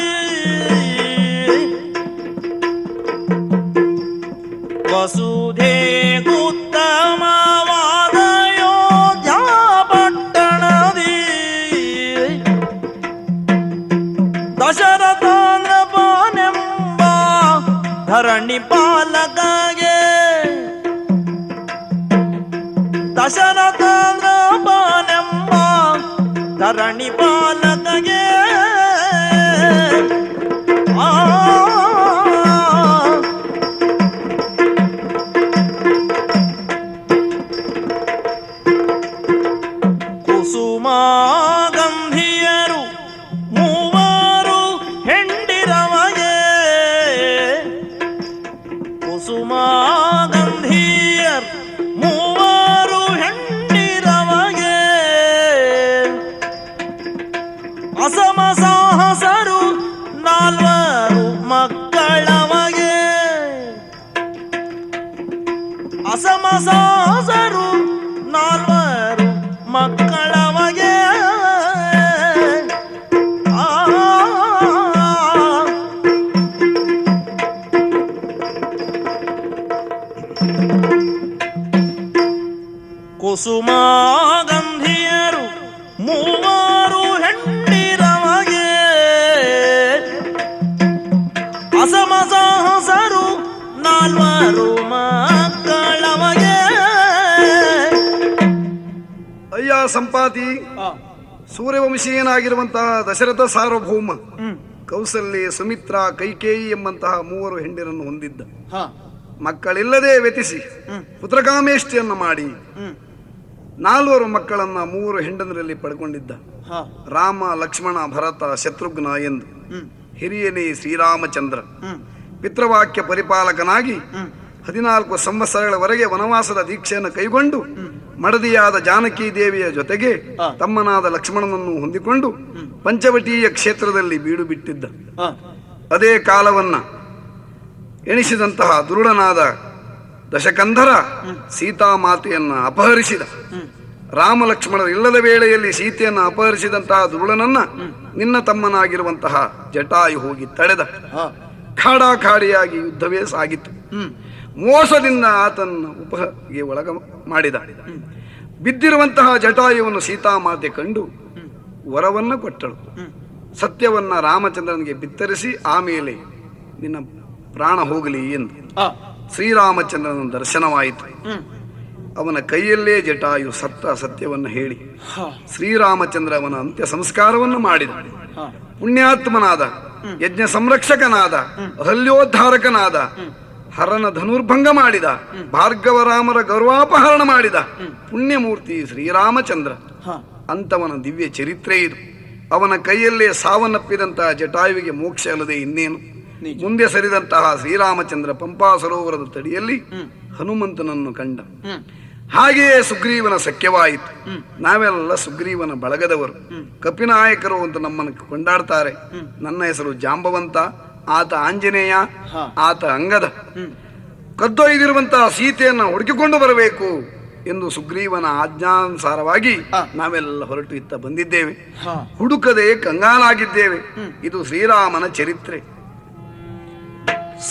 ವಸುಧೇ ಉತ್ತಮವಾದ ಯೋಧ್ಯ ಪಟ್ಟಣದಿ ದಶರಥಾಂದ್ರಪಾನೆಂಬ ಧರಣಿ ಪಾಲಕಗೆ ದಶರಥಾಂದ್ರಪಾನೆಂಬ ಧರಣಿ ಪಾಲಕಗೆ ಕುಸುಮ ಗಂಧಿಯರು ಮೂವರು ಹೆಂಡಿರವಗೆ ಕುಸುಮ ಗಂಧಿಯರು ಮೂವರು ಹೆಂಡಿರವಗೆ ಅಸಮ ಸಾಹಸರು ನಾಲ್ವರು ಮಕ್ಕಳವಗೆ ಅಸಮ ಸಾಹಸರು ನಾಲ್ವರು ಮಕ್ಕಳವಗೆ ಕುಸುಮ ಗಂಧಿಯರು ಮೂವರು ಹೆಂಡಿರವಗೆ ಅಸಮ ಸಾಹಸರು ನಾಲ್ವರು ಮಕ್ಕಳವಗೆ. ಅಯ್ಯ ಸಂಪಾತಿ, ಸೂರ್ಯವಂಶೀಯನಾಗಿರುವಂತಹ ದಶರಥ ಸಾರ್ವಭೌಮ ಕೌಸಲ್ಯ, ಸುಮಿತ್ರ, ಕೈಕೇಯಿ ಎಂಬಂತಹ ಮೂವರು ಹೆಂಡಿರನ್ನು ಹೊಂದಿದ್ದ. ಮಕ್ಕಳಿಲ್ಲದೆ ವ್ಯತಿಸಿ ಪುತ್ರಕಾಮೇಷ್ಟಿಯನ್ನು ಮಾಡಿ ನಾಲ್ವರು ಮಕ್ಕಳನ್ನ ಮೂವರು ಹೆಂಡನರಲ್ಲಿ ಪಡ್ಕೊಂಡಿದ್ದ. ರಾಮ, ಲಕ್ಷ್ಮಣ, ಭರತ, ಶತ್ರುಘ್ನ ಎಂದು. ಹಿರಿಯನೇ ಶ್ರೀರಾಮಚಂದ್ರ ಪಿತೃವಾಕ್ಯ ಪರಿಪಾಲಕನಾಗಿ 14 ಸಂವತ್ಸರಗಳವರೆಗೆ ವನವಾಸದ ದೀಕ್ಷೆಯನ್ನು ಕೈಗೊಂಡು ಮಡದಿಯಾದ ಜಾನಕಿ ದೇವಿಯ ಜೊತೆಗೆ ತಮ್ಮನಾದ ಲಕ್ಷ್ಮಣನನ್ನು ಹೊಂದಿಕೊಂಡು ಪಂಚವಟೀಯ ಕ್ಷೇತ್ರದಲ್ಲಿ ಬೀಡು ಬಿಟ್ಟಿದ್ದ. ಅದೇ ಕಾಲವನ್ನ ಎಣಿಸಿದಂತಹ ದುರುಡನಾದ ದಶಕಂಧರ ಸೀತಾಮಾತೆಯನ್ನ ಅಪಹರಿಸಿದ. ರಾಮ ಲಕ್ಷ್ಮಣರು ಇಲ್ಲದ ವೇಳೆಯಲ್ಲಿ ಸೀತೆಯನ್ನು ಅಪಹರಿಸಿದಂತಹ ದುರುಳನನ್ನ ನಿನ್ನ ತಮ್ಮನಾಗಿರುವಂತಹ ಜಟಾಯು ಹೋಗಿ ತಡೆದ. ಖಾಡಾಖಾಡಿಯಾಗಿ ಯುದ್ಧವೇ ಸಾಗಿತ್ತು. ಮೋಸದಿಂದ ಆತನ ಉಪಗೆ ಒಳಗ ಮಾಡಿದ. ಬಿದ್ದಿರುವಂತಹ ಜಟಾಯುವನ್ನು ಸೀತಾಮಾತೆ ಕಂಡು ವರವನ್ನ ಕೊಟ್ಟಳು. ಸತ್ಯವನ್ನ ರಾಮಚಂದ್ರನಿಗೆ ಬಿತ್ತರಿಸಿ ಆಮೇಲೆ ನಿನ್ನ ಪ್ರಾಣ ಹೋಗಲಿ ಎಂದು ಶ್ರೀರಾಮಚಂದ್ರನ ದರ್ಶನವಾಯಿತು. ಅವನ ಕೈಯಲ್ಲೇ ಜಟಾಯು ಸತ್ತ ಸತ್ಯವನ್ನು ಹೇಳಿ ಶ್ರೀರಾಮಚಂದ್ರ ಅವನ ಅಂತ್ಯ ಸಂಸ್ಕಾರವನ್ನು ಮಾಡಿದ. ಪುಣ್ಯಾತ್ಮನಾದ, ಯಜ್ಞ ಸಂರಕ್ಷಕನಾದ, ಅಹಲ್ಯೋದ್ಧಾರಕನಾದ, ಹರನ ಧನುರ್ಭಂಗ ಮಾಡಿದ, ಭಾರ್ಗವರಾಮರ ಗೌರವಾಪಹರಣ ಮಾಡಿದ ಪುಣ್ಯಮೂರ್ತಿ ಶ್ರೀರಾಮಚಂದ್ರ. ಅಂತವನ ದಿವ್ಯ ಚರಿತ್ರೆ ಇದು. ಅವನ ಕೈಯಲ್ಲೇ ಸಾವನ್ನಪ್ಪಿದಂತಹ ಜಟಾಯುವಿಗೆ ಮೋಕ್ಷ ಅಲ್ಲದೆ ಇನ್ನೇನು. ಮುಂದೆ ಸರಿದಂತಹ ಶ್ರೀರಾಮಚಂದ್ರ ಪಂಪಾ ಸರೋವರದ ತಡಿಯಲ್ಲಿ ಹನುಮಂತನನ್ನು ಕಂಡ. ಹಾಗೆಯೇ ಸುಗ್ರೀವನ ಸಖ್ಯವಾಯಿತು. ನಾವೆಲ್ಲ ಸುಗ್ರೀವನ ಬಳಗದವರು, ಕಪಿನಾಯಕರು ಅಂತ ನಮ್ಮನ್ನು ಕೊಂಡಾಡ್ತಾರೆ. ನನ್ನ ಹೆಸರು ಜಾಂಬವಂತ, ಆತ ಆಂಜನೇಯ, ಆತ ಅಂಗದ. ಕದ್ದೊಯ್ದಿರುವಂತಹ ಸೀತೆಯನ್ನ ಹುಡುಕಿಕೊಂಡು ಬರಬೇಕು ಎಂದು ಸುಗ್ರೀವನ ಆಜ್ಞಾನುಸಾರವಾಗಿ ನಾವೆಲ್ಲ ಹೊರಟು ಇತ್ತ ಬಂದಿದ್ದೇವೆ. ಹುಡುಕದೆ ಕಂಗಾಲಾಗಿದ್ದೇವೆ. ಇದು ಶ್ರೀರಾಮನ ಚರಿತ್ರೆ.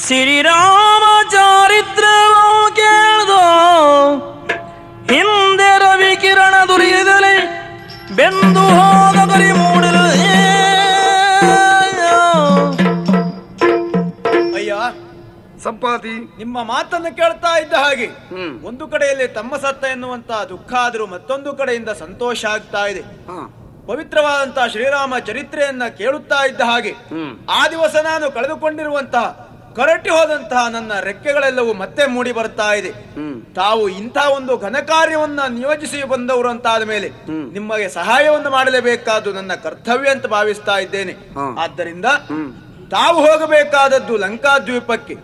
ಶ್ರೀರಾಮ ಚಾರಿತ್ರ ಕೇಳ್ದೋ ಹಿಂದೆ ರವಿ ಕಿರಣ ದುರಿಯದಲೆ ಬೆಂದು ಹೋದ ಕರಿ ಮೂಡಲು. ಅಯ್ಯ ಸಂಪಾತಿ, ನಿಮ್ಮ ಮಾತನ್ನು ಕೇಳ್ತಾ ಇದ್ದ ಹಾಗೆ ಒಂದು ಕಡೆಯಲ್ಲಿ ತಮ್ಮ ಸತ್ತ ಎನ್ನುವಂತಹ ದುಃಖ ಆದರೂ ಮತ್ತೊಂದು ಕಡೆಯಿಂದ ಸಂತೋಷ ಆಗ್ತಾ ಇದೆ. ಪವಿತ್ರವಾದಂತಹ ಶ್ರೀರಾಮ ಚರಿತ್ರೆಯನ್ನ ಕೇಳುತ್ತಾ ಇದ್ದ ಹಾಗೆ ಆ ದಿವಸ ನಾನು ಕಳೆದುಕೊಂಡಿರುವಂತಹ ಕರಟಿ ಹೋದಂತಹ ನನ್ನ ರೆಕ್ಕೆಗಳೆಲ್ಲವೂ ಮತ್ತೆ ಮೂಡಿ ಬರ್ತಾ ಇದೆ. ತಾವು ಇಂಥ ಒಂದು ಘನಕಾರ್ಯವನ್ನ ನಿಯೋಜಿಸಿ ಬಂದವರು ಅಂತಾದ ಮೇಲೆ ನಿಮಗೆ ಸಹಾಯವನ್ನು ಮಾಡಲೇಬೇಕಾದ್ದು ನನ್ನ ಕರ್ತವ್ಯ ಅಂತ ಭಾವಿಸ್ತಾ ಇದ್ದೇನೆ. ಆದ್ದರಿಂದ ತಾವು ಹೋಗಬೇಕಾದದ್ದು ಲಂಕಾದ್ವೀಪಕ್ಕೆ.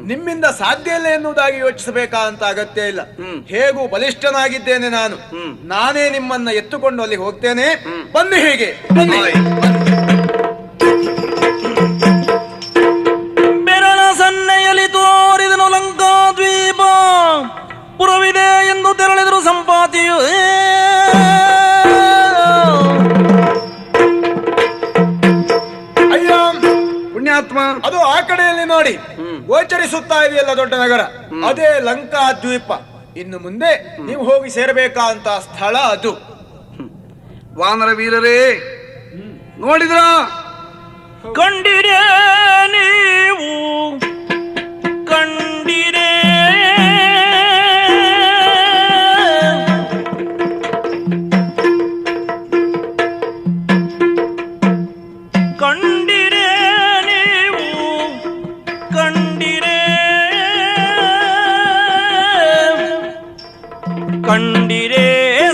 ನಿಮ್ಮಿಂದ ಸಾಧ್ಯ ಇಲ್ಲ ಎನ್ನುವುದಾಗಿ ಯೋಚಿಸಬೇಕಾದಂತ ಅಗತ್ಯ ಇಲ್ಲ. ಹೇಗೂ ಬಲಿಷ್ಠನಾಗಿದ್ದೇನೆ ನಾನು. ನಾನೇ ನಿಮ್ಮನ್ನ ಎತ್ತುಕೊಂಡು ಅಲ್ಲಿ ಹೋಗ್ತೇನೆ. ಬನ್ನಿ, ಹೀಗೆ ಬನ್ನಿ. ಬೆರಳ ಸನ್ನೆಯಲ್ಲಿ ತೋರಿದನು ಲಂಕಾದ್ವೀಪ ಪುರವಿದೆ ಎಂದು ತೆರಳಿದರು ಸಂಪಾತಿಯು. ಪುಣ್ಯಾತ್ಮ, ಅದು ಆ ಕಡೆಯಲ್ಲಿ ನೋಡಿ ಗೋಚರಿಸುತ್ತಾ ಇದೆಯಲ್ಲ ದೊಡ್ಡ ನಗರ, ಅದೇ ಲಂಕಾ ದ್ವೀಪ. ಇನ್ನು ಮುಂದೆ ನೀವು ಹೋಗಿ ಸೇರಬೇಕಾದಂತ ಸ್ಥಳ ಅದು. ವಾನರ ವೀರರೇ, ನೋಡಿದ್ರ ಕಂಡಿರೇ ನೀವು ಕಂಡಿರೇ ಕಂಡಿರೇ ನೀವು ಕಂಡಿರೇ ಕಂಡಿರೇ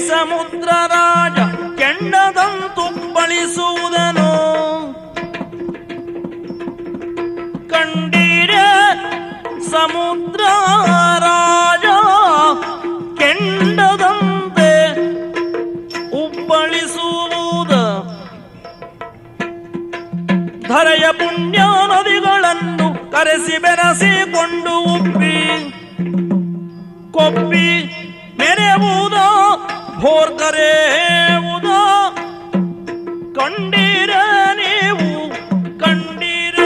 ಸಮುದ್ರ ರಾಜ ಕೆಂಡದಂತು ಬಳಿಸುವುದನು. ಕಂಡಿರೇ ಸಮುದ್ರ ರಾಜ ಕೆಂಡದಂತೆ ಉಬ್ಬಳಿಸುವುದ. ಧರೆಯ ಪುಣ್ಯ ನದಿಗಳನ್ನು ಕರೆಸಿ ಬೆರೆಸಿಕೊಂಡು ಉಬ್ಬಿ ಕೊಬ್ಬಿ ಮೆರೆಯುವುದ ಭೋರ್ಕರೆಯುವುದ. ಕಂಡಿರ ನೀವು ಕಂಡಿರ.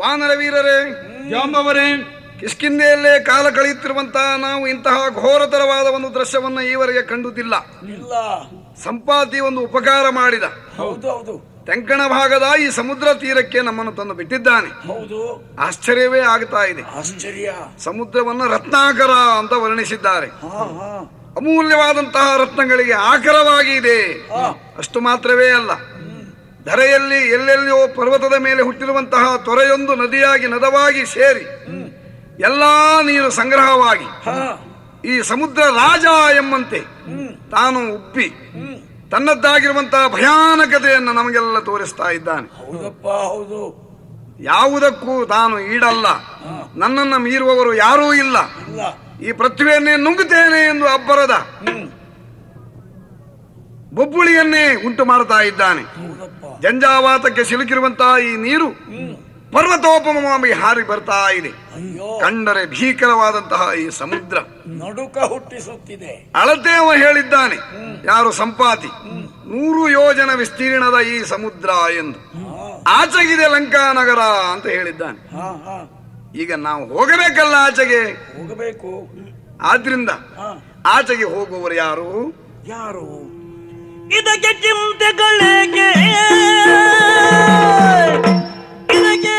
ವಾನರ ವೀರರೇ, ಜಾಂಬವರೇ, ಕಿಷ್ಕಿಂಧೆಯಲ್ಲೇ ಕಾಲ ಕಳೆಯುತ್ತಿರುವಂತಹ ನಾವು ಇಂತಹ ಘೋರತರವಾದ ಒಂದು ದೃಶ್ಯವನ್ನ ಈವರೆಗೆ ಕಂಡುದಿಲ್ಲ. ಇಲ್ಲ. ಸಂಪಾತಿ ಒಂದು ಉಪಕಾರ ಮಾಡಿದ. ಹೌದು ಹೌದು ತೆಂಕಣ ಭಾಗದ ಈ ಸಮುದ್ರ ತೀರಕ್ಕೆ ನಮ್ಮನ್ನು ತಂದು ಬಿಟ್ಟಿದ್ದಾನೆ. ಹೌದು. ಆಶ್ಚರ್ಯವೇ ಆಗ್ತಾ ಇದೆ. ಆಶ್ಚರ್ಯ. ಸಮುದ್ರವನ್ನ ರತ್ನಾಕರ ಅಂತ ವರ್ಣಿಸಿದ್ದಾರೆ. ಹಾ ಹಾ ಅಮೂಲ್ಯವಾದಂತಹ ರತ್ನಗಳಿಗೆ ಆಕರವಾಗಿ ಇದೆ. ಅಷ್ಟು ಮಾತ್ರವೇ ಅಲ್ಲ, ಧರೆಯಲ್ಲಿ ಎಲ್ಲೆಲ್ಲಿಯೋ ಪರ್ವತದ ಮೇಲೆ ಹುಟ್ಟಿರುವಂತಹ ತೊರೆಯೊಂದು ನದಿಯಾಗಿ ನದವಾಗಿ ಸೇರಿ ಎಲ್ಲಾ ನೀರು ಸಂಗ್ರಹವಾಗಿ ಈ ಸಮುದ್ರ ರಾಜ ಎಂಬಂತೆ ತಾನು ಉಬ್ಬಿ ತನ್ನದ್ದಾಗಿರುವಂತಹ ಭಯಾನಕತೆಯನ್ನು ನಮಗೆಲ್ಲ ತೋರಿಸ್ತಾ ಇದ್ದಾನೆ. ಹೌದಪ್ಪ ಹೌದು. ಯಾವುದಕ್ಕೂ ತಾನು ಈಡಲ್ಲ, ನನ್ನನ್ನು ಮೀರುವವರು ಯಾರೂ ಇಲ್ಲ, ಇಲ್ಲ. ಈ ಪೃಥ್ವಿಯನ್ನೇ ನುಂಗುತ್ತೇನೆ ಎಂದು ಅಬ್ಬರದ ಬೊಬ್ಬುಳಿಯನ್ನೇ ಉಂಟು ಮಾಡ್ತಾ ಇದ್ದಾನೆ. ಜಂಜಾವಾತಕ್ಕೆ ಸಿಲುಕಿರುವಂತಹ ಈ ನೀರು ಪರ್ವತೋಪಮವಾಗಿ ಹಾರಿ ಬರ್ತಾ ಇದೆ. ಅಯ್ಯೋ, ಕಂಡರೆ ಭೀಕರವಾದಂತಹ ಈ ಸಮುದ್ರ ನಡುಕ ಹುಟ್ಟಿಸುತ್ತಿದೆ. ಅಳತೆ ಅವ ಹೇಳಿದ್ದಾನೆ, ಯಾರು ಸಂಪಾತಿ, 100 ಯೋಜನ ವಿಸ್ತೀರ್ಣದ ಈ ಸಮುದ್ರ ಎಂದು. ಆಚೆಗಿದೆ ಲಂಕಾ ನಗರ ಅಂತ ಹೇಳಿದ್ದಾನೆ. ಹಾ ಹಾ ಈಗ ನಾವು ಹೋಗಬೇಕಲ್ಲ ಆಚೆಗೆ. ಹೋಗಬೇಕು. ಆದ್ರಿಂದ ಆಚೆಗೆ ಹೋಗುವವರು ಯಾರು? ಯಾರು? ಇದಕ್ಕೆ ಚಿಂತೆಗಳೇಕೆ? ಇದಕ್ಕೆ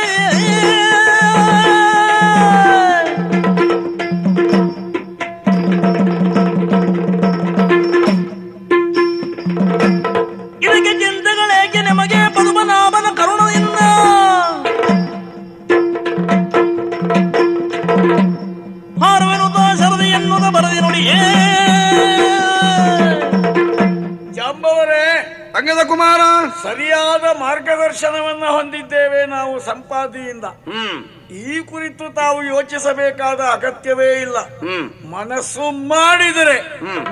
ಇದಕ್ಕೆ ಚಿಂತೆಗಳೇಕೆ ನಿಮಗೆ ಪದುಮನಾಭನ ಕರುಣದಿಂದ? ಹಾರುವೆನುತ ಶರದಿ ಎನ್ನುವುದ ಬರದಿ ನುಡಿಯೇ. ಜಾಂಬವರೇ, ಅಂಗದ ಕುಮಾರ, ಸರಿಯಾದ ಮಾರ್ಗದರ್ಶನವನ್ನ ಹೊಂದಿದ್ದೇವೆ ನಾವು ಸಂಪಾದಿಯಿಂದ. ಈ ಕುರಿತು ತಾವು ಯೋಚಿಸಬೇಕಾದ ಅಗತ್ಯವೇ ಇಲ್ಲ. ಮನಸ್ಸು ಮಾಡಿದರೆ,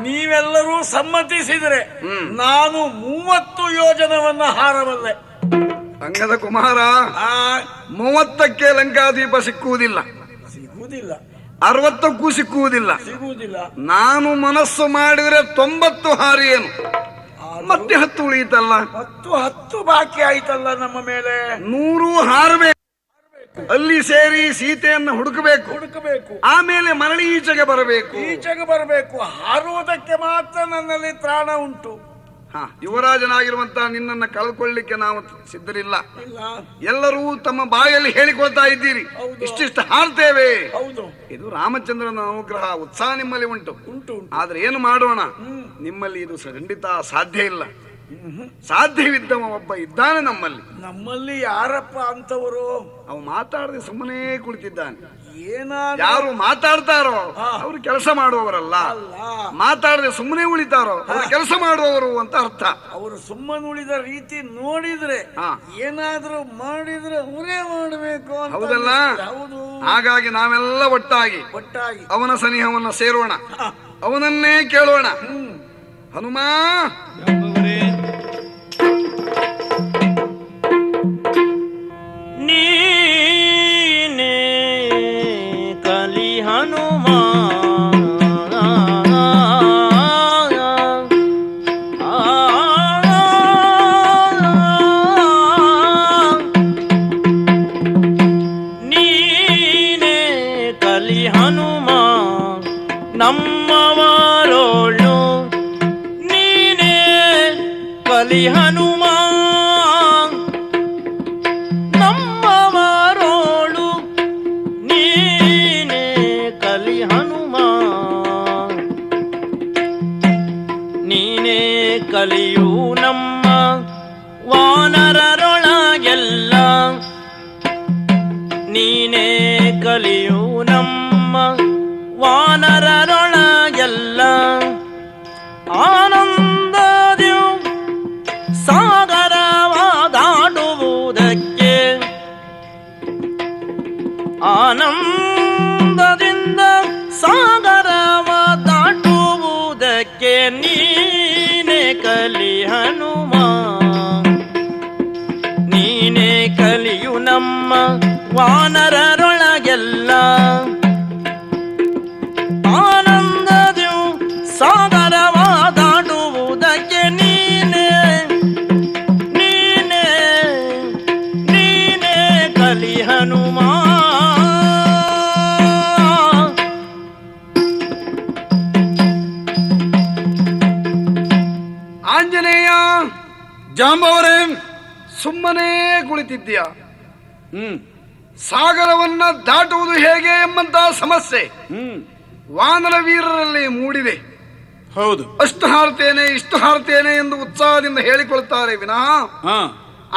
ನೀವೆಲ್ಲರೂ ಸಮ್ಮತಿಸಿದರೆ ನಾನು 30 ಯೋಜನವನ್ನ ಹಾರಬಲ್ಲೆ. ಅಂಗದ ಕುಮಾರ, ಆ 30ಕ್ಕೆ ಲಂಕಾದೀಪ ಸಿಕ್ಕುವುದಿಲ್ಲ, ಸಿಗುವುದಿಲ್ಲ, 60ಕ್ಕೂ ಸಿಕ್ಕುವುದಿಲ್ಲ. ಸಿಗುವುದಿಲ್ಲ. ನಾನು ಮನಸ್ಸು ಮಾಡಿದ್ರೆ 90 ಹಾರಿ ಏನು, ಮತ್ತೆ 10 ಉಳಿಯಿತಲ್ಲ. 10 ಬಾಕಿ ಆಯ್ತಲ್ಲ ನಮ್ಮ ಮೇಲೆ. 100 ಹಾರಬೇಕು, ಅಲ್ಲಿ ಸೇರಿ ಸೀತೆಯನ್ನು ಹುಡುಕಬೇಕು, ಹುಡುಕಬೇಕು, ಆಮೇಲೆ ಮರಳಿ ಈಚೆಗೆ ಬರಬೇಕು. ಈಚೆಗೆ ಬರಬೇಕು. ಹಾರುವುದಕ್ಕೆ ಮಾತ್ರ ನನ್ನಲ್ಲಿ ತ್ರಾಣ ಉಂಟು. ಯುವರಾಜನಾಗಿರುವಂತಹ ನಿನ್ನನ್ನು ಕಳ್ಕೊಳ್ಳಿಕ್ಕೆ ನಾವು ಸಿದ್ಧರಿಲ್ಲ. ಇಲ್ಲ, ಎಲ್ಲರೂ ತಮ್ಮ ಬಾಯಲ್ಲಿ ಹೇಳಿಕೊಳ್ತಾ ಇದ್ದೀರಿ, ಹೌದು. ಇಷ್ಟಿಷ್ಟು ಹಾರ್ತೇವೆ. ಹೌದು, ಇದು ರಾಮಚಂದ್ರನ ಅನುಗ್ರಹ, ಉತ್ಸಾಹ ನಿಮ್ಮಲ್ಲಿ ಉಂಟು. ಉಂಟು. ಆದ್ರೆ ಏನು ಮಾಡೋಣ, ನಿಮ್ಮಲ್ಲಿ ಇದು ಖಂಡಿತ ಸಾಧ್ಯ ಇಲ್ಲ. ಸಾಧ್ಯವಿದ್ದವ ಒಬ್ಬ ಇದ್ದಾನೆ ನಮ್ಮಲ್ಲಿ. ನಮ್ಮಲ್ಲಿ ಯಾರಪ್ಪ ಅಂತವರು? ಅವ ಮಾತಾಡದೆ ಸುಮ್ಮನೆ ಕುಳಿತಿದ್ದಾನೆ. ಏನಾದ್ರು ಯಾರು ಮಾತಾಡ್ತಾರೋ ಅವರು ಕೆಲಸ ಮಾಡುವವರಲ್ಲ, ಅಲ್ಲ, ಮಾತಾಡದೆ ಸುಮ್ಮನೆ ಉಳಿತಾರೋ ಅವರು ಕೆಲಸ ಮಾಡುವವರು ಅಂತ ಅರ್ಥ. ಅವರು ಸುಮ್ಮನೆ ಉಳಿದ ರೀತಿ ನೋಡಿದ್ರೆ ಏನಾದ್ರೂ ಮಾಡಿದ್ರೆ ಅವರೇ ಮಾಡಬೇಕು ಅಂತ. ಹೌದಲ್ಲ? ಹೌದು. ಹಾಗಾಗಿ ನಾವೆಲ್ಲ ಒಟ್ಟಾಗಿ ಅವನ ಸನಿಹವನ್ನ ಸೇರೋಣ, ಅವನನ್ನೇ ಕೇಳೋಣ. ಹನುಮ, ನೀನೇ ಕಲಿ ಹನುಮ, ನೀನೇ ಕಲಿ ಹನುಮ ನಮ್ಮವರೋಳು, ನೀನೇ ಕಲಿ ಹನುಮ ನಮ್ಮವರೋಳು, ನೀನೇ ಕಲಿ ಹನುಮ, ನೀನೇ ಕಲಿಯು ನಮ್ಮ ವಾನರರೊಳಗೆಲ್ಲ, ನೀನೇ ಕಲಿಯು ನಮ್ಮ ವಾನರರೊಳಗೆಲ್ಲ, ಆನಂದದ್ಯು ಸಾಗರವಾದಾಡುವುದಕ್ಕೆ, ಆನಂದದಿಂದ ಸಾಗರವ ದಾಟುವುದಕ್ಕೆ, ನೀನೇ ಕಲಿ ಹನುಮ, ನೀನೇ ಕಲಿಯು ನಮ್ಮ ವಾನರರೊಳಗೆಲ್ಲ, ಆನಂದದ್ಯು ಸಾಗರವ ದಾಟುವುದಕ್ಕೆ, ನೀನೇ ನೀನೇ ನೀನೇ ಕಲಿ ಹನುಮ. ಆಂಜನೇಯ, ಜಾಂಬವರೇ, ಸುಮ್ಮನೆ ಕುಳಿತಿದ್ದೀಯ. ಸಾಗರವನ್ನ ದಾಟುವುದು ಹೇಗೆ ಎಂಬಂತಹ ಸಮಸ್ಯೆ ವಾನರ ವೀರರಲ್ಲಿ ಮೂಡಿದೆ. ಹೌದು, ಅಷ್ಟು ಹಾರ್ತೇನೆ ಇಷ್ಟು ಹಾರ್ತೇನೆ ಎಂದು ಉತ್ಸಾಹದಿಂದ ಹೇಳಿಕೊಳ್ತಾರೆ ವಿನಃ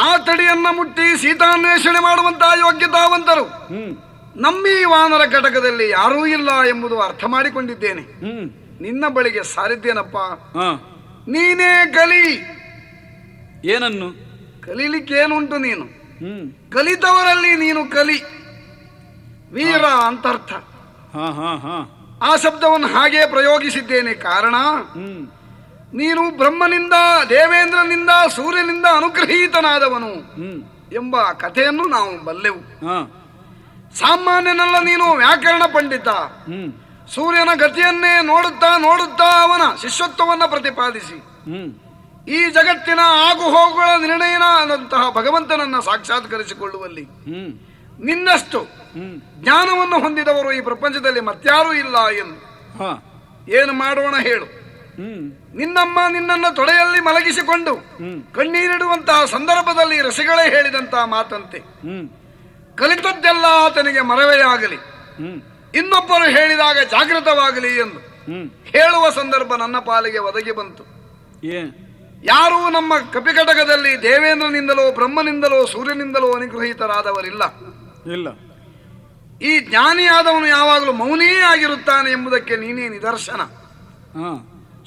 ಆ ತಡಿಯನ್ನ ಮುಟ್ಟಿ ಸೀತಾನ್ವೇಷಣೆ ಮಾಡುವಂತಹ ಯೋಗ್ಯತಾವಂತರು ನಮ್ಮೀ ವಾನರ ಘಟಕದಲ್ಲಿ ಯಾರೂ ಇಲ್ಲ ಎಂಬುದು ಅರ್ಥ ಮಾಡಿಕೊಂಡಿದ್ದೇನೆ. ನಿನ್ನ ಬಳಿಗೆ ಸಾರಿದ್ದೇನಪ್ಪ, ನೀನೇ ಕಲಿ. ಏನನ್ನು ಕಲೀಲಿಕ್ಕೆ ಏನುಂಟು, ನೀನು ಕಲಿತವರಲ್ಲಿ ನೀನು ಕಲಿ, ವೀರ ಅಂತ ಅರ್ಥ. ಆ ಶಬ್ದವನ್ನು ಹಾಗೆ ಪ್ರಯೋಗಿಸಿದ್ದೇನೆ. ಕಾರಣ, ನೀನು ಬ್ರಹ್ಮನಿಂದ, ದೇವೇಂದ್ರನಿಂದ, ಸೂರ್ಯನಿಂದ ಅನುಗ್ರಹೀತನಾದವನು ಎಂಬ ಕಥೆಯನ್ನು ನಾವು ಬಲ್ಲೆವು. ಸಾಮಾನ್ಯನಲ್ಲ ನೀನು, ವ್ಯಾಕರಣ ಪಂಡಿತ. ಸೂರ್ಯನ ಗತಿಯನ್ನೇ ನೋಡುತ್ತಾ ನೋಡುತ್ತಾ ಅವನ ಶಿಷ್ಯತ್ವವನ್ನು ಪ್ರತಿಪಾದಿಸಿ ಈ ಜಗತ್ತಿನ ಆಗು ಹೋಗುಗಳ ನಿರ್ಣಯನಾದಂತಹ ಭಗವಂತನನ್ನ ಸಾಕ್ಷಾತ್ಕರಿಸಿಕೊಳ್ಳುವಲ್ಲಿ ನಿನ್ನಷ್ಟು ಜ್ಞಾನವನ್ನು ಹೊಂದಿದವರು ಈ ಪ್ರಪಂಚದಲ್ಲಿ ಮತ್ಯಾರೂ ಇಲ್ಲ ಎಂದು. ಏನು ಮಾಡೋಣ ಹೇಳು? ನಿನ್ನಮ್ಮ ನಿನ್ನನ್ನು ತೊಡೆಯಲ್ಲಿ ಮಲಗಿಸಿಕೊಂಡು ಕಣ್ಣೀರಿಡುವಂತಹ ಸಂದರ್ಭದಲ್ಲಿ ಋಷಿಗಳೇ ಹೇಳಿದಂತಹ ಮಾತಂತೆ ಕಲಿತದ್ದೆಲ್ಲ ಆತನಿಗೆ ಮರವೆಯಾಗಲಿ, ಇನ್ನೊಬ್ಬರು ಹೇಳಿದಾಗ ಜಾಗೃತವಾಗಲಿ ಎಂದು ಹೇಳುವ ಸಂದರ್ಭ ನನ್ನ ಪಾಲಿಗೆ ಒದಗಿ ಬಂತು. ಯಾರೂ ನಮ್ಮ ಕಪಿಘಟಕದಲ್ಲಿ ದೇವೇಂದ್ರನಿಂದಲೋ ಬ್ರಹ್ಮನಿಂದಲೋ ಸೂರ್ಯನಿಂದಲೋ ಅನುಗ್ರಹಿತರಾದವರಿಲ್ಲ. ಈ ಜ್ಞಾನಿಯಾದವನು ಯಾವಾಗಲೂ ಮೌನಿಯೇ ಆಗಿರುತ್ತಾನೆ ಎಂಬುದಕ್ಕೆ ನೀನೇ ನಿದರ್ಶನ.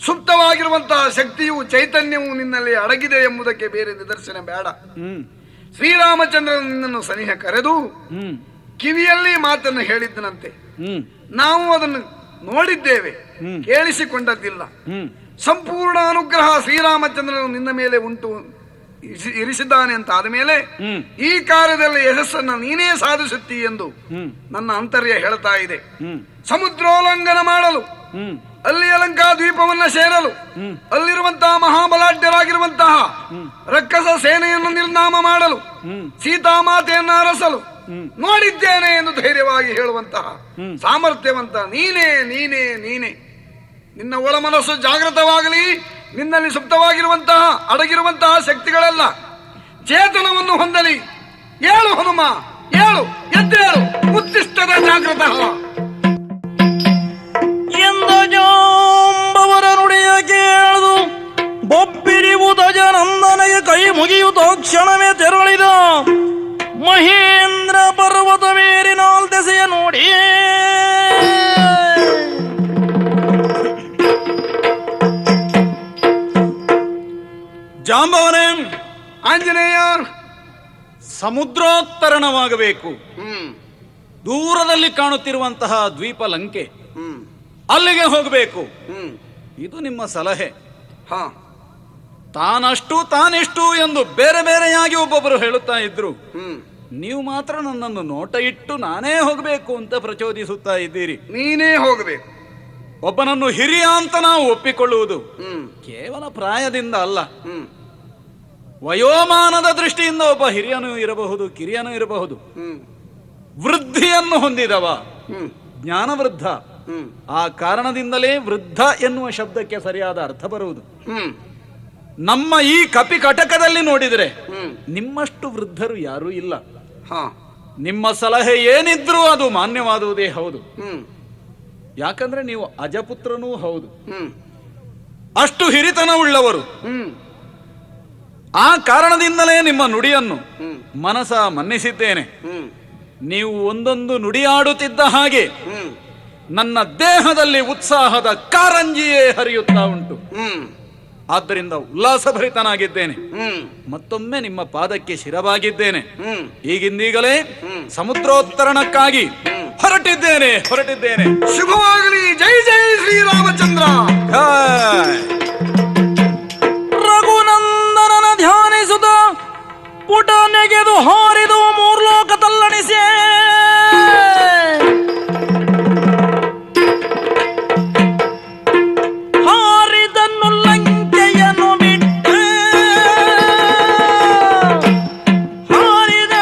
ಸುಪ್ತವಾಗಿರುವಂತಹ ಶಕ್ತಿಯು ಚೈತನ್ಯವು ನಿನ್ನಲ್ಲಿ ಅಡಗಿದೆ ಎಂಬುದಕ್ಕೆ ಬೇರೆ ನಿದರ್ಶನ ಬೇಡ. ಶ್ರೀರಾಮಚಂದ್ರನು ನಿನ್ನನ್ನು ಸನಿಹ ಕರೆದು ಕಿವಿಯಲ್ಲಿ ಮಾತನ್ನು ಹೇಳಿದ್ದನಂತೆ. ನಾವು ಅದನ್ನು ನೋಡಿದ್ದೇವೆ, ಕೇಳಿಸಿಕೊಂಡದ್ದಿಲ್ಲ. ಸಂಪೂರ್ಣ ಅನುಗ್ರಹ ಶ್ರೀರಾಮಚಂದ್ರನು ನಿನ್ನ ಮೇಲೆ ಉಂಟು ಇರಿಸಿದ್ದಾನೆ ಅಂತ ಆದಮೇಲೆ ಈ ಕಾರ್ಯದಲ್ಲಿ ಯಶಸ್ಸನ್ನು ನೀನೇ ಸಾಧಿಸುತ್ತಿ ಎಂದು ನನ್ನ ಅಂತರ್ಯ ಹೇಳ್ತಾ ಇದೆ. ಸಮುದ್ರೋಲ್ಲಂಘನ ಮಾಡಲು, ಅಲ್ಲಿ ಲಂಕಾ ದ್ವೀಪವನ್ನ ಸೇರಲು, ಅಲ್ಲಿರುವಂತಹ ಮಹಾಬಲಾಢ್ಯರಾಗಿರುವಂತಹ ರಕ್ಕಸ ಸೇನೆಯನ್ನು ನಿರ್ನಾಮ ಮಾಡಲು, ಸೀತಾಮಾತೆಯನ್ನು ಅರಸಲು ನೋಡಿದ್ದೇನೆ ಎಂದು ಧೈರ್ಯವಾಗಿ ಹೇಳುವಂತಹ ಸಾಮರ್ಥ್ಯವಂತ ನೀನೇ ನೀನೇ ನೀನೇ. ನಿನ್ನ ಒಳ ಮನಸ್ಸು ಜಾಗೃತವಾಗಲಿ. ನಿನ್ನಲ್ಲಿ ಸುಪ್ತವಾಗಿರುವಂತಹ ಅಡಗಿರುವಂತಹ ಶಕ್ತಿಗಳೆಲ್ಲ ಚೇತನವನ್ನು ಹೊಂದಲಿ. ಏಳು ಹನುಮ, ಏಳು, ಎದ್ದೇಳು, ಉತ್ತಿಷ್ಟದ ಜಾಗೃತ ಎಂದ ಜಾಂಬವರ ನುಡಿಯ ಕೇಳದು ಬೊಬ್ಬಿರಿಯುವುದ ಜನಂದನೆಗೆ ಕೈ ಮುಗಿಯುತ್ತ ಕ್ಷಣವೇ ತೆರಳಿದ ಮಹೇಂದ್ರ ಪರ್ವತ ಮೇರಿನಾಲ್ ದೆಸೆಯ ನೋಡಿ ಜಾಂಬವನೇ, ಆಂಜನೇಯ, ಸಮುದ್ರೋತ್ತರಣವಾಗಬೇಕು. ದೂರದಲ್ಲಿ ಕಾಣುತ್ತಿರುವಂತಹ ದ್ವೀಪ ಲಂಕೆ, ಅಲ್ಲಿಗೆ ಹೋಗಬೇಕು. ಇದು ನಿಮ್ಮ ಸಲಹೆ. ತಾನೆಷ್ಟು ಎಂದು ಬೇರೆ ಬೇರೆಯಾಗಿ ಒಬ್ಬೊಬ್ಬರು ಹೇಳುತ್ತಾ ಇದ್ರು. ನೀವು ಮಾತ್ರ ನನ್ನನ್ನು ನೋಟ ಇಟ್ಟು ನಾನೇ ಹೋಗಬೇಕು ಅಂತ ಪ್ರಚೋದಿಸುತ್ತಾ ಇದ್ದೀರಿ. ನೀನೇ ಹೋಗಬೇಕು. ಒಬ್ಬನನ್ನು ಹಿರಿಯ ಅಂತ ನಾವು ಒಪ್ಪಿಕೊಳ್ಳುವುದು ಕೇವಲ ಪ್ರಾಯದಿಂದ ಅಲ್ಲ, ವಯೋಮಾನದ ದೃಷ್ಟಿಯಿಂದ ಒಬ್ಬ ಹಿರಿಯನೂ ಇರಬಹುದು, ಕಿರಿಯನೂ ಇರಬಹುದು. ವೃದ್ಧಿಯನ್ನು ಹೊಂದಿದವ ಜ್ಞಾನವೃದ್ಧ. ಆ ಕಾರಣದಿಂದಲೇ ವೃದ್ಧ ಎನ್ನುವ ಶಬ್ದಕ್ಕೆ ಸರಿಯಾದ ಅರ್ಥ ಬರುವುದು. ನಮ್ಮ ಈ ಕಪಿ ಕಟಕದಲ್ಲಿ ನೋಡಿದರೆ ನಿಮ್ಮಷ್ಟು ವೃದ್ಧರು ಯಾರೂ ಇಲ್ಲ. ನಿಮ್ಮ ಸಲಹೆ ಏನಿದ್ರೂ ಅದು ಮಾನ್ಯವಾದುದೇ ಹೌದು. ಯಾಕಂದ್ರೆ ನೀವು ಅಜಪುತ್ರನೂ ಹೌದು, ಅಷ್ಟು ಹಿರಿತನವುಳ್ಳವರು. ಆ ಕಾರಣದಿಂದಲೇ ನಿಮ್ಮ ನುಡಿಯನ್ನು ಮನಸ ಮನ್ನಿಸಿದ್ದೇನೆ. ನೀವು ಒಂದೊಂದು ನುಡಿಯಾಡುತ್ತಿದ್ದ ಹಾಗೆ ನನ್ನ ದೇಹದಲ್ಲಿ ಉತ್ಸಾಹದ ಕಾರಂಜಿಯೇ ಹರಿಯುತ್ತಾ ಉಂಟು. ಆದ್ದರಿಂದ ಉಲ್ಲಾಸಭರಿತನಾಗಿದ್ದೇನೆ. ಮತ್ತೊಮ್ಮೆ ನಿಮ್ಮ ಪಾದಕ್ಕೆ ಶಿರವಾಗಿದ್ದೇನೆ. ಈಗಿಂದೀಗಲೇ ಸಮುದ್ರೋತ್ತರಣಕ್ಕಾಗಿ ಹೊರಟಿದ್ದೇನೆ. ಶುಭವಾಗಲಿ. ಜೈ ಜೈ ಶ್ರೀರಾಮಚಂದ್ರ. ರಘುನಂದನನ ಧ್ಯಾನಿಸುತ್ತ ಪುಟ ನೆಗೆದು ಹಾರಿದು ಮೂರ್ಲೋಕ ತಲ್ಲಣಿಸೆ ಹಾರಿದನ್ನು ಲಂಕೆಯನ್ನು ಬಿಟ್ಟು ಹಾರಿದ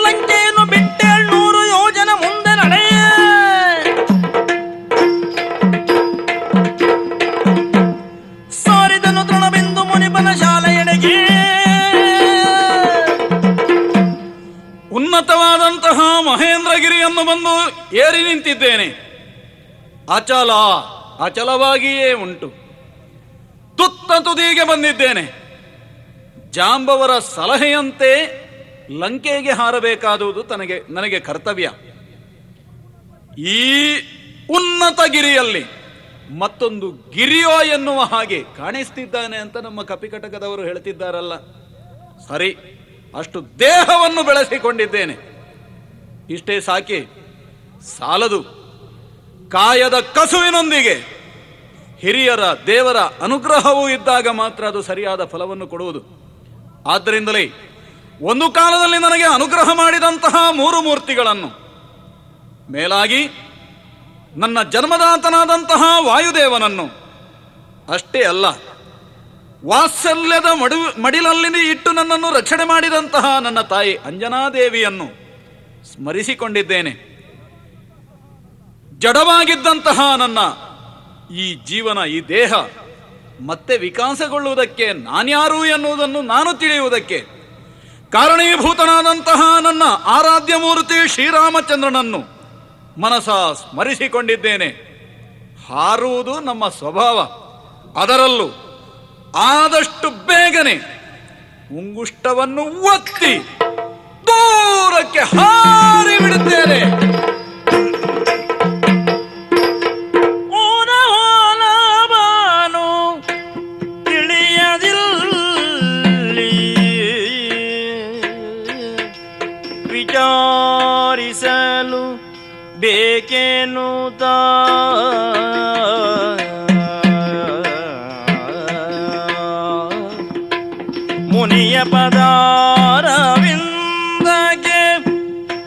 ಲಂಕೆಯನ್ನು ಬಿಟ್ಟೆ 100 ಯೋಜನ ಮುಂದೆ ನಡೆಯ ಸಾರಿದನು ತೃಣಬಿಂದು ಮುನಿಪನ ಶಾಲೆಯೆಡೆಗೆ. ಉನ್ನತವಾದಂತಹ ಮಹೇಂದ್ರಗಿರಿಯನ್ನು ಬಂದು ಏರಿ ನಿಂತಿದ್ದೇನೆ. ಅಚಲವಾಗಿಯೇ ಉಂಟು. ತುತ್ತ ತುದಿಗೆ ಬಂದಿದ್ದೇನೆ. ಜಾಂಬವರ ಸಲಹೆಯಂತೆ ಲಂಕೆಗೆ ಹಾರಬೇಕಾದುದು ನನಗೆ ಕರ್ತವ್ಯ. ಈ ಉನ್ನತ ಗಿರಿಯಲ್ಲಿ ಮತ್ತೊಂದು ಗಿರಿಯೋ ಎನ್ನುವ ಹಾಗೆ ಕಾಣಿಸ್ತಿದ್ದಾನೆ ಅಂತ ನಮ್ಮ ಕಪಿಕಟಕದವರು ಹೇಳ್ತಿದ್ದಾರಲ್ಲ. ಸರಿ, ಅಷ್ಟು ದೇಹವನ್ನು ಬೆಳೆಸಿಕೊಂಡಿದ್ದೇನೆ. ಇಷ್ಟೇ ಸಾಕಿ ಸಾಲದು. ಕಾಯದ ಕಸುವಿನೊಂದಿಗೆ ಹಿರಿಯರ ದೇವರ ಅನುಗ್ರಹವೂ ಇದ್ದಾಗ ಮಾತ್ರ ಅದು ಸರಿಯಾದ ಫಲವನ್ನು ಕೊಡುವುದು. ಆದ್ದರಿಂದಲೇ ಒಂದು ಕಾಲದಲ್ಲಿ ನನಗೆ ಅನುಗ್ರಹ ಮಾಡಿದಂತಹ 3 ಮೂರ್ತಿಗಳನ್ನು, ಮೇಲಾಗಿ ನನ್ನ ಜನ್ಮದಾತನಾದಂತಹ ವಾಯುದೇವನನ್ನು, ಅಷ್ಟೇ ಅಲ್ಲ ವಾತ್ಸಲ್ಯದ ಮಡಿಲಲ್ಲಿ ಇಟ್ಟು ನನ್ನನ್ನು ರಕ್ಷಣೆ ಮಾಡಿದಂತಹ ನನ್ನ ತಾಯಿ ಅಂಜನಾದೇವಿಯನ್ನು ಸ್ಮರಿಸಿಕೊಂಡಿದ್ದೇನೆ. ಜಡವಾಗಿದ್ದಂತಹ ನನ್ನ ಈ ಜೀವನ, ಈ ದೇಹ ಮತ್ತೆ ವಿಕಾಸಗೊಳ್ಳುವುದಕ್ಕೆ ನಾನ್ಯಾರು ಎನ್ನುವುದನ್ನು ನಾನು ತಿಳಿಯುವುದಕ್ಕೆ ಕಾರಣೀಭೂತನಾದಂತಹ ನನ್ನ ಆರಾಧ್ಯ ಮೂರ್ತಿ ಶ್ರೀರಾಮಚಂದ್ರನನ್ನು ಮನಸ ಸ್ಮರಿಸಿಕೊಂಡಿದ್ದೇನೆ. ಹಾರುವುದು ನಮ್ಮ ಸ್ವಭಾವ. ಅದರಲ್ಲೂ ಆದಷ್ಟು ಬೇಗನೆ ಮುಂಗುಷ್ಟವನ್ನು ಒತ್ತಿ ದೂರಕ್ಕೆ ಹಾರಿ ಬಿಡುತ್ತೇನೆ. ಬೇಕೇನುತ ಮುನಿಯ ಪದಾರವಿಂದಕ್ಕೆ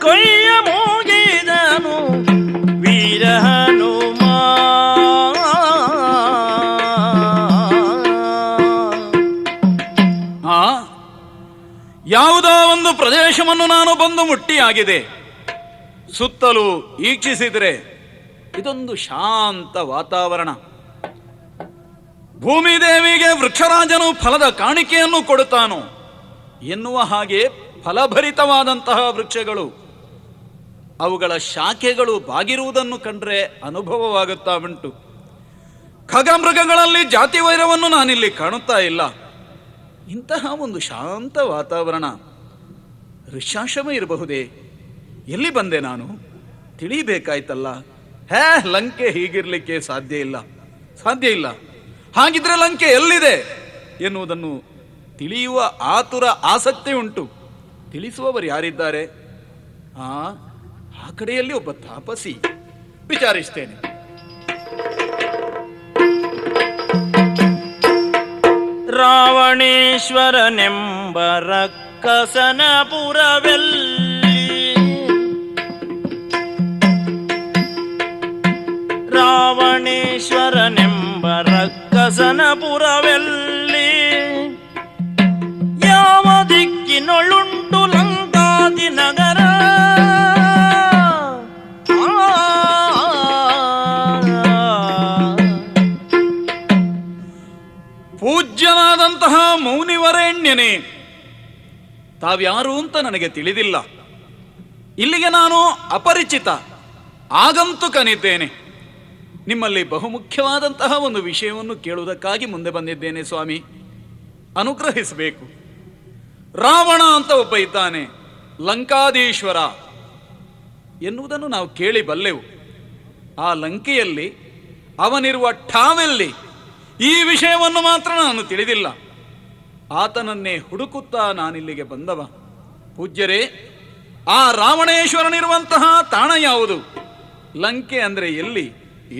ಕೊಯ್ಯ ಮೂಗಿದನು ವೀರ ಹನುಮ. ಯಾವುದೋ ಒಂದು ಪ್ರದೇಶವನ್ನು ನಾನು ಬಂದು ಮುಟ್ಟಿಯಾಗಿದೆ. ಸುತ್ತಲೂ ಈಕ್ಷಿಸಿದರೆ ಇದೊಂದು ಶಾಂತ ವಾತಾವರಣ. ಭೂಮಿದೇವಿಗೆ ವೃಕ್ಷರಾಜನು ಫಲದ ಕಾಣಿಕೆಯನ್ನು ಕೊಡುತ್ತಾನೋ ಎನ್ನುವ ಹಾಗೆ ಫಲಭರಿತವಾದಂತಹ ವೃಕ್ಷಗಳು, ಅವುಗಳ ಶಾಖೆಗಳು ಬಾಗಿರುವುದನ್ನು ಕಂಡ್ರೆ ಅನುಭವವಾಗುತ್ತಾ ಉಂಟು. ಖಗಮೃಗಗಳಲ್ಲಿ ಜಾತಿ ವೈರವನ್ನು ನಾನಿಲ್ಲಿ ಕಾಣುತ್ತಾ ಇಲ್ಲ. ಇಂತಹ ಒಂದು ಶಾಂತ ವಾತಾವರಣ ಋಷ್ಯಾಶ್ರಮ ಇರಬಹುದೇ? ಎಲ್ಲಿ ಬಂದೆ ನಾನು? ತಿಳಿಯಬೇಕಾಯ್ತಲ್ಲ. ಲಂಕೆ ಹೀಗಿರ್ಲಿಕ್ಕೆ ಸಾಧ್ಯ ಇಲ್ಲ. ಹಾಗಿದ್ರೆ ಲಂಕೆ ಎಲ್ಲಿದೆ ಎನ್ನುವುದನ್ನು ತಿಳಿಯುವ ಆತುರ ಆಸಕ್ತಿ ಉಂಟು. ತಿಳಿಸುವವರು ಯಾರಿದ್ದಾರೆ? ಆ ಕಡೆಯಲ್ಲಿ ಒಬ್ಬ ತಾಪಸಿ. ವಿಚಾರಿಸ್ತೇನೆ. ರಾವಣೇಶ್ವರನೆಂಬ ರಕ್ಕಸನಪುರವೆಲ್ಲಿ, ರಾವಣೇಶ್ವರನೆಂಬ ರಕ್ಕಸನಪುರವೆಲ್ಲಿ, ಯಾವ ದಿಕ್ಕಿನೊಳುಂಟು ಲಂಕಾದಿ ನಗರ, ಪೂಜ್ಯನಾದಂತಹ ಮೌನಿವರೇಣ್ಯನೇ, ತಾವ್ಯಾರು ಅಂತ ನನಗೆ ತಿಳಿದಿಲ್ಲ. ಇಲ್ಲಿಗೆ ನಾನು ಅಪರಿಚಿತ ಆಗಂತುಕನಿದ್ದೇನೆ. ನಿಮ್ಮಲ್ಲಿ ಬಹುಮುಖ್ಯವಾದಂತಹ ಒಂದು ವಿಷಯವನ್ನು ಕೇಳುವುದಕ್ಕಾಗಿ ಮುಂದೆ ಬಂದಿದ್ದೇನೆ ಸ್ವಾಮಿ. ಅನುಗ್ರಹಿಸಬೇಕು. ರಾವಣ ಅಂತ ಒಬ್ಬ ಇದ್ದಾನೆ, ಲಂಕಾಧೀಶ್ವರ ಎನ್ನುವುದನ್ನು ನಾವು ಕೇಳಿ ಬಲ್ಲೆವು. ಆ ಲಂಕೆಯಲ್ಲಿ ಅವನಿರುವ ಠಾವೆಲ್ಲಿ ಈ ವಿಷಯವನ್ನು ಮಾತ್ರ ನಾನು ತಿಳಿದಿಲ್ಲ. ಆತನನ್ನೇ ಹುಡುಕುತ್ತಾ ನಾನಿಲ್ಲಿಗೆ ಬಂದವ. ಪೂಜ್ಯರೇ, ಆ ರಾವಣೇಶ್ವರನಿರುವಂತಹ ತಾಣ ಯಾವುದು? ಲಂಕೆ ಅಂದ್ರೆ ಎಲ್ಲಿ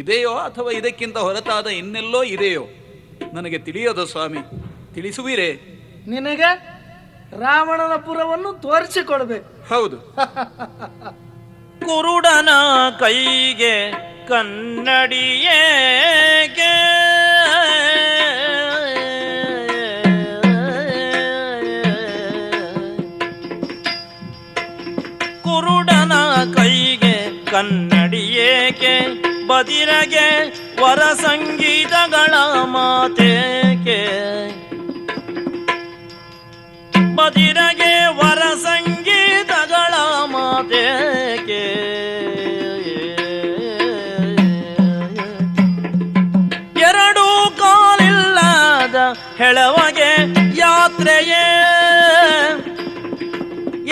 ಇದೆಯೋ ಅಥವಾ ಇದಕ್ಕಿಂತ ಹೊರತಾದ ಇನ್ನೆಲ್ಲೋ ಇದೆಯೋ ನನಗೆ ತಿಳಿಯೋದು ಸ್ವಾಮಿ. ತಿಳಿಸುವಿರೇ? ನಿನಗೆ ರಾವಣನ ಪುರವನ್ನು ತೋರಿಸಿಕೊಡ್ಬೇಕು. ಹೌದು. ಕುರುಡನ ಕೈಗೆ ಕನ್ನಡಿಯೇಗೆ, ಕುರುಡನ ಕೈಗೆ ಕನ್ನಡಿಯೇಕೆ, ಬದಿರಗೆ ವರ ಸಂಗೀತಗಳ ಮಾತೇಕೆ, ಬದಿರಗೆ ವರ ಸಂಗೀತಗಳ ಮಾತೇಕೆ, ಎರಡು ಕಾಲಿಲ್ಲದ ಹೆಳವಗೆ ಯಾತ್ರೆಯೇ,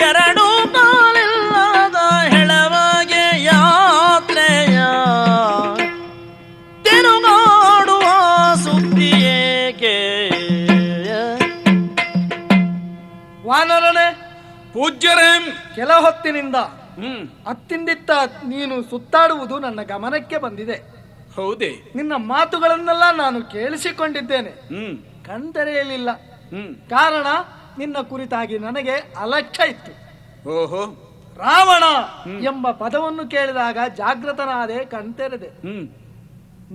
ಎರಡು ಕಾಲಿಲ್ಲದ ಹೆಳವಗೆ ಯಾತ್ರೆಯ, ತಿರುಗಾಡುವ ಸುದ್ದಿಯೇಕೆ. ವಾನರನೇ, ಪೂಜ್ಯರೇ, ಕೆಲ ಹೊತ್ತಿನಿಂದ ಅತ್ತಿಂದಿತ್ತ ನೀನು ಸುತ್ತಾಡುವುದು ನನ್ನ ಗಮನಕ್ಕೆ ಬಂದಿದೆ. ಹೌದೇ? ನಿನ್ನ ಮಾತುಗಳನ್ನೆಲ್ಲ ನಾನು ಕೇಳಿಸಿಕೊಂಡಿದ್ದೇನೆ, ಕಣ್ತೆರೆಯಲಿಲ್ಲ. ಕಾರಣ ನಿನ್ನ ಕುರಿತಾಗಿ ನನಗೆ ಅಲಕ್ಷ್ಯ ಇತ್ತು. ಓಹೋ. ರಾವಣ ಎಂಬ ಪದವನ್ನು ಕೇಳಿದಾಗ ಜಾಗೃತನಾದೆ, ಕಣ್ತೆರೆದೆ.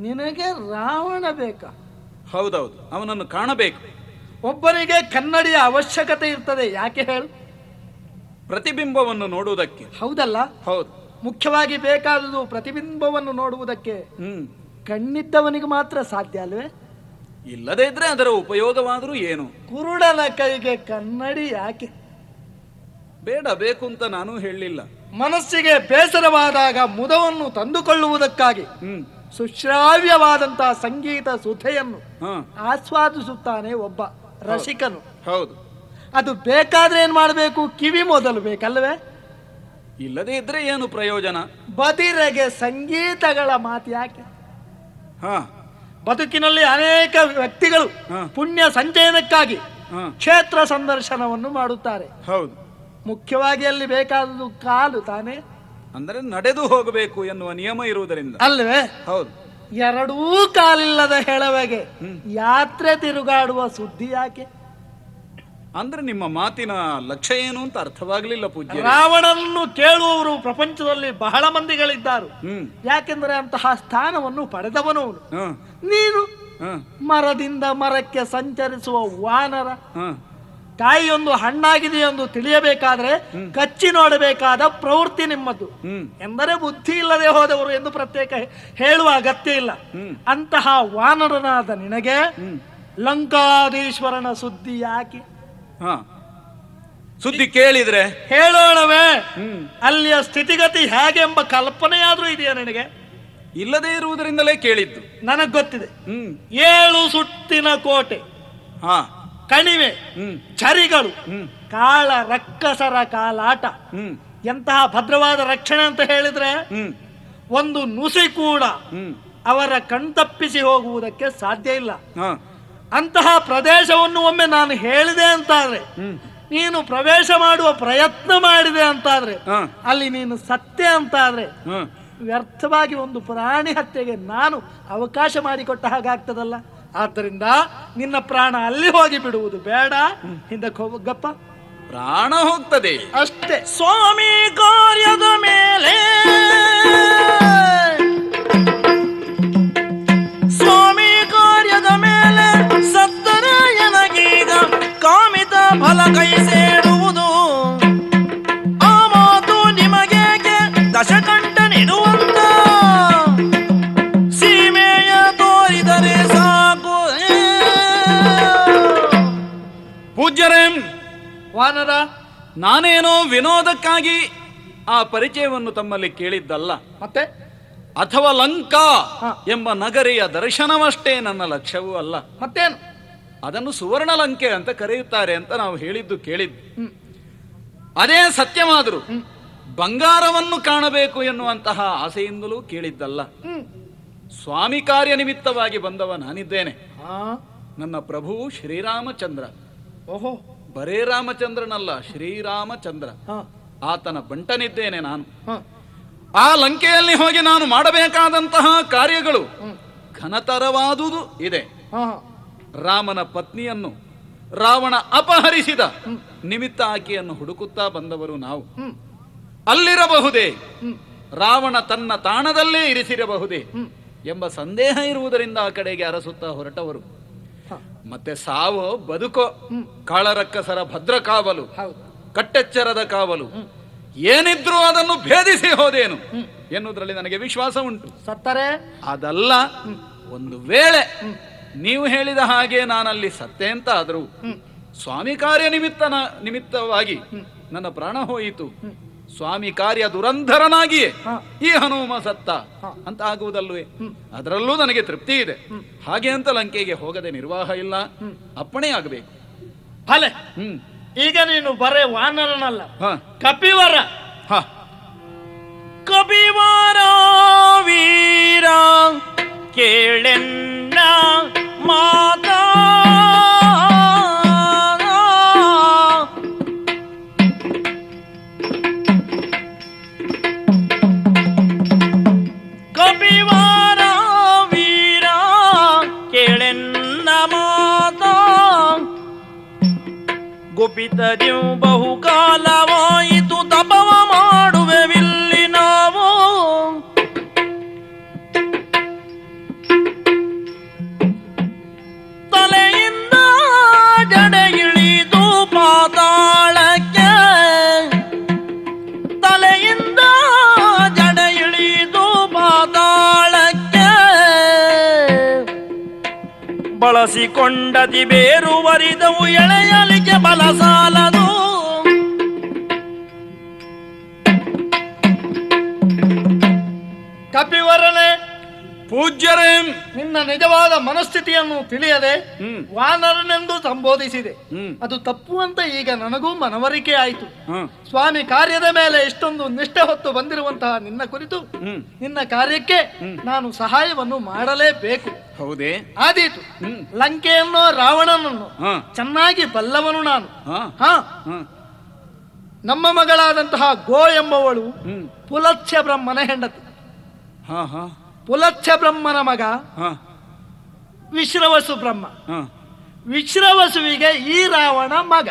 ನಿನಗೆ ರಾವಣ ಬೇಕಾ? ಹೌದೌದು, ಅವನನ್ನು ಕಾಣಬೇಕು. ಒಬ್ಬರಿಗೆ ಕನ್ನಡಿಯ ಅವಶ್ಯಕತೆ ಇರ್ತದೆ. ಯಾಕೆ ಹೇಳು? ಪ್ರತಿಬಿಂಬವನ್ನು ನೋಡುವುದಕ್ಕೆ. ಹೌದಲ್ಲ? ಹೌದು. ಮುಖ್ಯವಾಗಿ ಬೇಕಾದುದು ಪ್ರತಿಬಿಂಬವನ್ನು ನೋಡುವುದಕ್ಕೆ ಕಣ್ಣಿದ್ದವನಿಗೆ ಮಾತ್ರ ಸಾಧ್ಯ ಅಲ್ವೇ? ಇಲ್ಲದೇ ಇದ್ರೆ ಅದರ ಉಪಯೋಗವಾದರೂ ಏನು? ಕುರುಡನ ಕೈಗೆ ಕನ್ನಡಿ ಯಾಕೆ? ಬೇಡ, ಬೇಕು ಅಂತ ನಾನು ಹೇಳಲಿಲ್ಲ. ಮನಸ್ಸಿಗೆ ಬೇಸರವಾದಾಗ ಮುದವನ್ನು ತಂದುಕೊಳ್ಳುವುದಕ್ಕಾಗಿ ಸುಶ್ರಾವ್ಯವಾದಂತಹ ಸಂಗೀತ ಸುಧೆಯನ್ನು ಆಸ್ವಾದಿಸುತ್ತಾನೆ ಒಬ್ಬ ರಸಿಕನು. ಹೌದು. ಅದು ಬೇಕಾದ್ರೆ ಏನ್ ಮಾಡಬೇಕು? ಕಿವಿ ಮೊದಲು ಬೇಕಲ್ವೇ? ಇಲ್ಲದೇ ಇದ್ರೆ ಏನು ಪ್ರಯೋಜನ? ಬದಿರೆಗೆ ಸಂಗೀತಗಳ ಮಾತು ಯಾಕೆ? ಬದುಕಿನಲ್ಲಿ ಅನೇಕ ವ್ಯಕ್ತಿಗಳು ಪುಣ್ಯ ಸಂಚಯನಕ್ಕಾಗಿ ಕ್ಷೇತ್ರ ಸಂದರ್ಶನವನ್ನು ಮಾಡುತ್ತಾರೆ. ಹೌದು. ಮುಖ್ಯವಾಗಿ ಅಲ್ಲಿ ಬೇಕಾದುದು ಕಾಲು ತಾನೇ. ಅಂದರೆ ನಡೆದು ಹೋಗಬೇಕು ಎನ್ನುವ ನಿಯಮ ಇರುವುದರಿಂದ. ಅಲ್ವೇ? ಹೌದು. ಎರಡೂ ಕಾಲಿಲ್ಲದ ಹೆಳವೆಗೆ ಯಾತ್ರೆ ತಿರುಗಾಡುವ ಸುದ್ದಿ ಯಾಕೆ? ಅಂದ್ರೆ ನಿಮ್ಮ ಮಾತಿನ ಲಕ್ಷ್ಯ ಏನು ಅಂತ ಅರ್ಥವಾಗಲಿಲ್ಲ ಪೂಜ್ಯ. ರಾವಣನ್ನು ಕೇಳುವವರು ಪ್ರಪಂಚದಲ್ಲಿ ಬಹಳ ಮಂದಿಗಳಿದ್ದಾರೆ. ಯಾಕೆಂದ್ರೆ ಅಂತಹ ಸ್ಥಾನವನ್ನು ಪಡೆದವನು ಅವನು. ನೀನು ಮರದಿಂದ ಮರಕ್ಕೆ ಸಂಚರಿಸುವ ವಾನರ. ಕಾಯಿಯೊಂದು ಹಣ್ಣಾಗಿದೆಯೆಂದು ತಿಳಿಯಬೇಕಾದ್ರೆ ಕಚ್ಚಿ ನೋಡಬೇಕಾದ ಪ್ರವೃತ್ತಿ ನಿಮ್ಮದು. ಎಂದರೆ ಬುದ್ಧಿ ಇಲ್ಲದೆ ಹೋದವರು ಎಂದು ಪ್ರತ್ಯೇಕ ಹೇಳುವ ಅಗತ್ಯ ಇಲ್ಲ. ಅಂತಹ ವಾನರನಾದ ನಿನಗೆ ಲಂಕಾಧೀಶ್ವರನ ಸುದ್ದಿ ಯಾಕೆ? ಸುದ್ದಿ ಕೇಳಿದ್ರೆ ಹೇಳೋಣವೇ? ಅಲ್ಲಿಯ ಸ್ಥಿತಿಗತಿ ಹೇಗೆಂಬ ಕಲ್ಪನೆಯಾದ್ರೂ ಇದೆಯಾ ನಿನಗೆ? ಇಲ್ಲದೆ ಇರುವುದರಿಂದಲೇ ಕೇಳಿದ್ದು. ನನಗ್ ಗೊತ್ತಿದೆ. 7 ಸುತ್ತಿನ ಕೋಟೆ, ಕಣಿವೆ, ಚರಿಗಳು, ಕಾಳ ರಕ್ಕಸರ ಕಾಲಾಟ, ಎಂತಹ ಭದ್ರವಾದ ರಕ್ಷಣೆ ಅಂತ ಹೇಳಿದ್ರೆ ಒಂದು ನುಸಿ ಕೂಡ ಅವರ ಕಣ್ತಪ್ಪಿಸಿ ಹೋಗುವುದಕ್ಕೆ ಸಾಧ್ಯ ಇಲ್ಲ. ಅಂತಹ ಪ್ರದೇಶವನ್ನು ಒಮ್ಮೆ ನಾನು ಹೇಳಿದೆ ಅಂತಾದ್ರೆ, ನೀನು ಪ್ರವೇಶ ಮಾಡುವ ಪ್ರಯತ್ನ ಮಾಡಿದೆ ಅಂತಾದ್ರೆ, ಅಲ್ಲಿ ನೀನು ಸತ್ಯ ಅಂತಾದ್ರೆ ವ್ಯರ್ಥವಾಗಿ ಒಂದು ಪ್ರಾಣಿ ಹತ್ಯೆಗೆ ನಾನು ಅವಕಾಶ ಮಾಡಿಕೊಟ್ಟ ಹಾಗಾಗ್ತದಲ್ಲ. ಆದ್ದರಿಂದ ನಿನ್ನ ಪ್ರಾಣ ಅಲ್ಲಿ ಹೋಗಿ ಬಿಡುವುದು ಬೇಡ. ಹಿಂದಕ್ಕೆ ಹೋಗಪ್ಪ, ಪ್ರಾಣ ಹೋಗ್ತದೆ ಅಷ್ಟೇ. ಸ್ವಾಮಿ ಕಾರ್ಯದ ಮೇಲೆ ಸತ್ತರ ಎನಗೀಗ ಕಾಮಿತ ಫಲ ಕೈ ಸೇರುವುದು. ಆ ಮಾತು ನಿಮಗೆ ದಶಕಂಠ ನೀಡುವಂತ ಸೀಮೆಯ ತೋರಿದರೆ ಸಾಕು. ಪೂಜ್ಯರೇ, ವಾನರ, ನಾನೇನೋ ವಿನೋದಕ್ಕಾಗಿ ಆ ಪರಿಚಯವನ್ನು ತಮ್ಮಲ್ಲಿ ಕೇಳಿದ್ದಲ್ಲ. ಮತ್ತೆ ಅಥವಾ ಲಂಕಾ ಎಂಬ ನಗರಿಯ ದರ್ಶನವಷ್ಟೇ ನನ್ನ ಲಕ್ಷ್ಯವೂ ಅಲ್ಲ. ಮತ್ತೇನು? ಅದನ್ನು ಸುವರ್ಣ ಲಂಕೆ ಅಂತ ಕರೆಯುತ್ತಾರೆ ಅಂತ ನಾವು ಹೇಳಿದ್ದು ಕೇಳಿದ್ದು. ಅದೇ ಸತ್ಯವಾದರೂ ಬಂಗಾರವನ್ನು ಕಾಣಬೇಕು ಎನ್ನುವಂತಹ ಆಸೆಯಿಂದಲೂ ಕೇಳಿದ್ದಲ್ಲ. ಸ್ವಾಮಿ ಕಾರ್ಯ ನಿಮಿತ್ತವಾಗಿ ಬಂದವ ನಾನಿದ್ದೇನೆ. ನನ್ನ ಪ್ರಭು ಶ್ರೀರಾಮಚಂದ್ರ. ಓಹೋ, ಬರೇ ರಾಮಚಂದ್ರನಲ್ಲ, ಶ್ರೀರಾಮಚಂದ್ರ. ಆತನ ಬಂಟನಿದ್ದೇನೆ ನಾನು. ಆ ಲಂಕೆಯಲ್ಲಿ ಹೋಗಿ ನಾನು ಮಾಡಬೇಕಾದಂತಹ ಕಾರ್ಯಗಳು ಘನತರವಾದುದು ಇದೆ. ರಾಮನ ಪತ್ನಿಯನ್ನು ರಾವಣ ಅಪಹರಿಸಿದ ನಿಮಿತ್ತ ಆಕೆಯನ್ನು ಹುಡುಕುತ್ತಾ ಬಂದವರು ನಾವು. ಅಲ್ಲಿರಬಹುದೇ, ರಾವಣ ತನ್ನ ತಾಣದಲ್ಲೇ ಇರಿಸಿರಬಹುದೇ ಎಂಬ ಸಂದೇಹ ಇರುವುದರಿಂದ ಆ ಕಡೆಗೆ ಅರಸುತ್ತಾ ಹೊರಟವರು. ಮತ್ತೆ ಸಾವೋ ಬದುಕೋ, ಕಾಳರಕ್ಕಸರ ಭದ್ರ ಕಾವಲು, ಕಟ್ಟೆಚ್ಚರದ ಕಾವಲು, ಏನಿದ್ರೂ ಅದನ್ನು ಭೇದಿಸಿ ಹೋದೇನು ಎನ್ನುವುದರಲ್ಲಿ ನನಗೆ ವಿಶ್ವಾಸ ಉಂಟು. ಸತ್ತರೆ ಅದಲ್ಲ, ಒಂದು ವೇಳೆ ನೀವು ಹೇಳಿದ ಹಾಗೆ ನಾನಲ್ಲಿ ಸತ್ತೆ ಅಂತ ಆದರೂ ಸ್ವಾಮಿ ಕಾರ್ಯ ನಿಮಿತ್ತವಾಗಿ ನನ್ನ ಪ್ರಾಣ ಹೋಯಿತು, ಸ್ವಾಮಿ ಕಾರ್ಯ ದುರಂಧರನಾಗಿಯೇ ಈ ಹನುಮ ಸತ್ತ ಅಂತ ಆಗುವುದಲ್ವೇ? ಅದರಲ್ಲೂ ನನಗೆ ತೃಪ್ತಿ ಇದೆ. ಹಾಗೆ ಅಂತ ಲಂಕೆಗೆ ಹೋಗದೆ ನಿರ್ವಾಹ ಇಲ್ಲ, ಅಪ್ಪಣೆ ಆಗಬೇಕು. ಭಲೆ, ಈಗ ನೀನು ಬರೇ ವಾನರನಲ್ಲ, ಕಪಿವರ. ಕಪಿವರ ವೀರ ಕೇಳೆನ್ನ ಮಾತಾ. ಕಪಿವರ ವೀರ ಕೇಳೆನ್ನ ಮಾತಾ. ಗುಪಿತದಿಯು ಬಹುಕಾಲವಾಯಿತು ತಪವ ಮಾಡುವೆವಿಲ್ಲಿ ನಾವು. ತಲೆಯಿಂದ ಜಡೆ ಇಳಿದು ಪಾತಾಳಕ್ಕೆ, ತಲೆಯಿಂದ ಜಡೆ ಇಳಿದು ಪಾತಾಳಕ್ಕೆ. ಬಳಸಿಕೊಂಡದಿ ಬೇರುವರಿದವು ಎಳೆಯಲಿಗೆ ಬಲ ಸಾಲದು. ಕಪಿವರನೇ, ಪೂಜ್ಯರೇ, ನಿನ್ನ ನಿಜವಾದ ಮನಸ್ಥಿತಿಯನ್ನು ತಿಳಿಯದೆ ವಾನರನೆಂದು ಸಂಬೋಧಿಸಿದೆ. ಅದು ತಪ್ಪು ಅಂತ ಈಗ ನನಗೂ ಮನವರಿಕೆ ಆಯಿತು. ಸ್ವಾಮಿ ಕಾರ್ಯದ ಮೇಲೆ ಇಷ್ಟೊಂದು ನಿಷ್ಠೆ ಹೊತ್ತು ಬಂದಿರುವಂತಹ ನಿನ್ನ ಕುರಿತು ನಿನ್ನ ಕಾರ್ಯಕ್ಕೆ ನಾನು ಸಹಾಯವನ್ನು ಮಾಡಲೇಬೇಕು. ಹೌದೇ? ಆದೀತು. ಲಂಕೆಯನ್ನು ರಾವಣನನ್ನು ಚೆನ್ನಾಗಿ ಬಲ್ಲವನು ನಾನು. ನಮ್ಮ ಮಗಳಾದಂತಹ ಗೋ ಎಂಬವಳು ಪುಲತ್ಸ್ಯ ಬ್ರಹ್ಮನ ಹೆಂಡತಿ. ಹಾ ಹಾ ಪುಲತ್ಸ್ಯ ಬ್ರಹ್ಮನ ಮಗ ಹಾ ವಿಶ್ರವಸು ಬ್ರಹ್ಮ. ಹಾ. ವಿಶ್ರವಸುವಿಗೆ ಈ ರಾವಣ ಮಗ.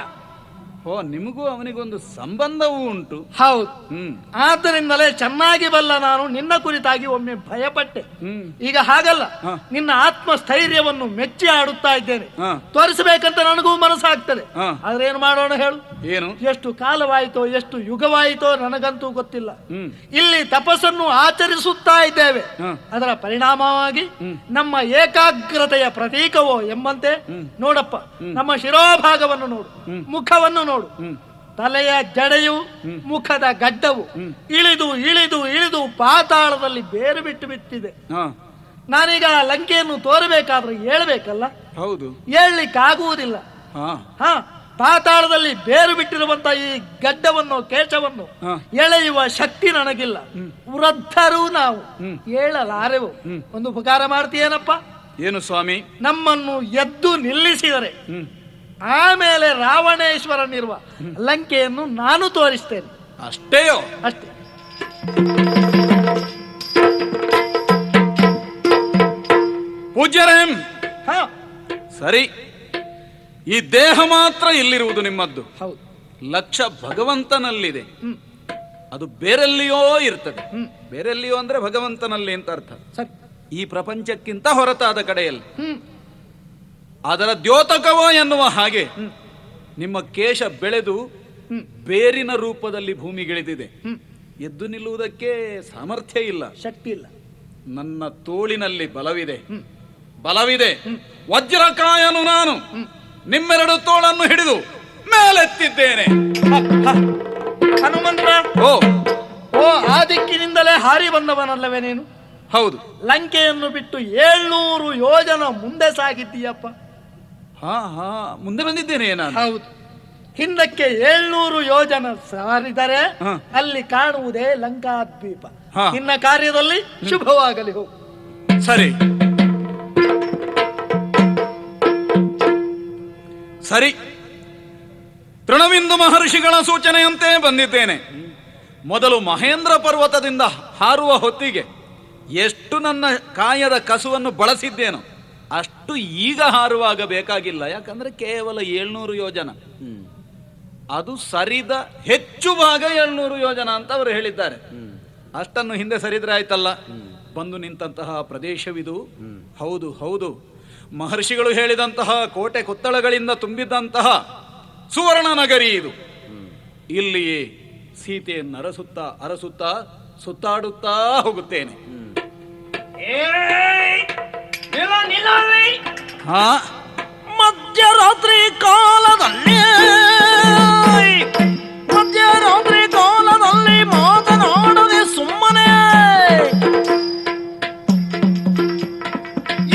ಓ, ನಿಮಗೂ ಅವನಿಗೊಂದು ಸಂಬಂಧವೂ ಉಂಟು. ಹೌದು. ಹ್ಮ್ ಆದ್ದರಿಂದಲೇ ಚೆನ್ನಾಗಿ ಬಲ್ಲ ನಾನು ನಿನ್ನ ಕುರಿತಾಗಿ ಒಮ್ಮೆ ಭಯಪಟ್ಟೆ. ಹ್ಮ್. ಈಗ ಹಾಗಲ್ಲ, ಹ. ನಿನ್ನ ಆತ್ಮಸ್ಥೈರ್ಯವನ್ನು ಮೆಚ್ಚಿ ಆಡುತ್ತಾ ಇದ್ದೇನೆ. ಹ. ತೋರಿಸಬೇಕಂತ ನನಗೂ ಮನಸ್ಸಾಗ್ತದೆ. ಹ. ಆದ್ರೆ ಏನು ಮಾಡೋಣ ಹೇಳು? ಏನು? ಎಷ್ಟು ಕಾಲವಾಯಿತೋ ಎಷ್ಟು ಯುಗವಾಯಿತೋ ನನಗಂತೂ ಗೊತ್ತಿಲ್ಲ. ಹ್ಮ್. ಇಲ್ಲಿ ತಪಸ್ಸನ್ನು ಆಚರಿಸುತ್ತಾ ಇದ್ದೇವೆ. ಹ. ಅದರ ಪರಿಣಾಮವಾಗಿ ನಮ್ಮ ಏಕಾಗ್ರತೆಯ ಪ್ರತೀಕವೋ ಎಂಬಂತೆ ನೋಡಪ್ಪ, ನಮ್ಮ ಶಿರೋಭಾಗವನ್ನು ನೋಡು, ಮುಖವನ್ನು ನೋಡು. ತಲೆಯ ಜಡೆಯು ಮುಖದ ಗಡ್ಡವು ಇಳಿದು ಇಳಿದು ಇಳಿದು ಪಾತಾಳದಲ್ಲಿ ಬೇರು ಬಿಟ್ಟು ಬಿಟ್ಟಿದೆ. ಹಾ. ನಾನೀಗ ಲಂಕೆಯನ್ನು ತೋರಬೇಕಾದ್ರೆ ಹೇಳ್ಬೇಕಲ್ಲ, ಹೌದು. ಹೇಳ್ಲಿಕ್ಕಾಗುವುದಿಲ್ಲ. ಹಾ ಹ ಪಾತಾಳದಲ್ಲಿ ಬೇರು ಬಿಟ್ಟಿರುವಂತ ಈ ಗಡ್ಡವನ್ನು ಕೇಶವನ್ನು ಹ. ಎಳೆಯುವ ಶಕ್ತಿ ನನಗಿಲ್ಲ. ವೃದ್ಧರು ನಾವು, ಹೇಳಲಾರೆವು. ಒಂದು ಉಪಕಾರ ಮಾಡ್ತೀಯೇನಪ್ಪ? ಏನು ಸ್ವಾಮಿ? ನಮ್ಮನ್ನು ಎದ್ದು ನಿಲ್ಲಿಸಿದರೆ ಆಮೇಲೆ ರಾವಣೇಶ್ವರನಿರುವ ಲಂಕೆಯನ್ನು ನಾನು ತೋರಿಸ್ತೇನೆ. ಅಷ್ಟೇಯೋ? ಅಷ್ಟೇ. ಪೂಜ್ಯರೇ, ಹ ಸರಿ, ಈ ದೇಹ ಮಾತ್ರ ಇಲ್ಲಿರುವುದು ನಿಮ್ಮದ್ದು. ಹೌದು. ಲಕ್ಷ್ಯ ಭಗವಂತನಲ್ಲಿದೆ. ಅದು ಬೇರೆಲ್ಲಿಯೋ ಇರ್ತದೆ. ಬೇರೆಲ್ಲಿಯೋ ಅಂದ್ರೆ ಭಗವಂತನಲ್ಲಿ ಅಂತ ಅರ್ಥ. ಸರಿ. ಈ ಪ್ರಪಂಚಕ್ಕಿಂತ ಹೊರತಾದ ಕಡೆಯಲ್ಲಿ ಅದರ ದ್ಯೋತಕವೋ ಎನ್ನುವ ಹಾಗೆ ನಿಮ್ಮ ಕೇಶ ಬೆಳೆದು ಬೇರಿನ ರೂಪದಲ್ಲಿ ಭೂಮಿಗಿಳಿದಿದೆ. ಎದ್ದು ನಿಲ್ಲುವುದಕ್ಕೆ ಸಾಮರ್ಥ್ಯ ಇಲ್ಲ, ಶಕ್ತಿ ಇಲ್ಲ. ನನ್ನ ತೋಳಿನಲ್ಲಿ ಬಲವಿದೆ, ಬಲವಿದೆ. ವಜ್ರಕಾಯನು ನಾನು. ನಿಮ್ಮೆರಡು ತೋಳನ್ನು ಹಿಡಿದು ಮೇಲೆತ್ತಿದ್ದೇನೆ. ಹನುಮಂತ, ಓ ಓ ಆ ದಿಕ್ಕಿನಿಂದಲೇ ಹಾರಿ ಬಂದವನಲ್ಲವೇ ನೀನು? ಹೌದು. ಲಂಕೆಯನ್ನು ಬಿಟ್ಟು 700 ಯೋಜನ ಮುಂದೆ ಸಾಗಿದ್ದೀಯಪ್ಪ. ಹಾ ಹಾ, ಮುಂದೆ ಬಂದಿದ್ದೇನೆ ನಾನು. ಹೌದು. ಹಿಂದಕ್ಕೆ 700 ಯೋಜನ ಸಾರಿದರೆ ಅಲ್ಲಿ ಕಾಣುವುದೇ ಲಂಕಾದ್ವೀಪ. ಹಾ. ನಿನ್ನ ಕಾರ್ಯದಲ್ಲಿ ಶುಭವಾಗಲಿ. ಹೋಗು. ಸರಿ ಸರಿ, ತೃಣವಿಂದು ಮಹರ್ಷಿಗಳ ಸೂಚನೆಯಂತೆ ಬಂದಿದ್ದೇನೆ. ಮೊದಲು ಮಹೇಂದ್ರ ಪರ್ವತದಿಂದ ಹಾರುವ ಹೊತ್ತಿಗೆ ಎಷ್ಟು ನನ್ನ ಕಾಯದ ಕಸುವನ್ನು ಬಳಸಿದ್ದೇನೋ ಅಷ್ಟು ಈಗ ಹಾರುವಾಗ ಬೇಕಾಗಿಲ್ಲ. ಯಾಕಂದ್ರೆ ಕೇವಲ 700 ಯೋಜನ, ಅದು ಸರಿದ ಹೆಚ್ಚು ಭಾಗ 700 ಯೋಜನ ಅಂತ ಅವರು ಹೇಳಿದ್ದಾರೆ. ಅಷ್ಟನ್ನು ಹಿಂದೆ ಸರಿದ್ರೆ ಆಯ್ತಲ್ಲ. ಬಂದು ನಿಂತಹ ಪ್ರದೇಶವಿದು. ಹೌದು ಹೌದು, ಮಹರ್ಷಿಗಳು ಹೇಳಿದಂತಹ ಕೋಟೆ ಕೊತ್ತಳಗಳಿಂದ ತುಂಬಿದ್ದಂತಹ ಸುವರ್ಣ ನಗರಿ ಇದು. ಇಲ್ಲಿಯೇ ಸೀತೆಯನ್ನು ಅರಸುತ್ತಾ ಸುತ್ತಾಡುತ್ತಾ ಹೋಗುತ್ತೇನೆ. ಹಾ, ಮಧ್ಯರಾತ್ರಿ ಕಾಲದಲ್ಲಿ ಮಾತನಾಡದೆ ಸುಮ್ಮನೆ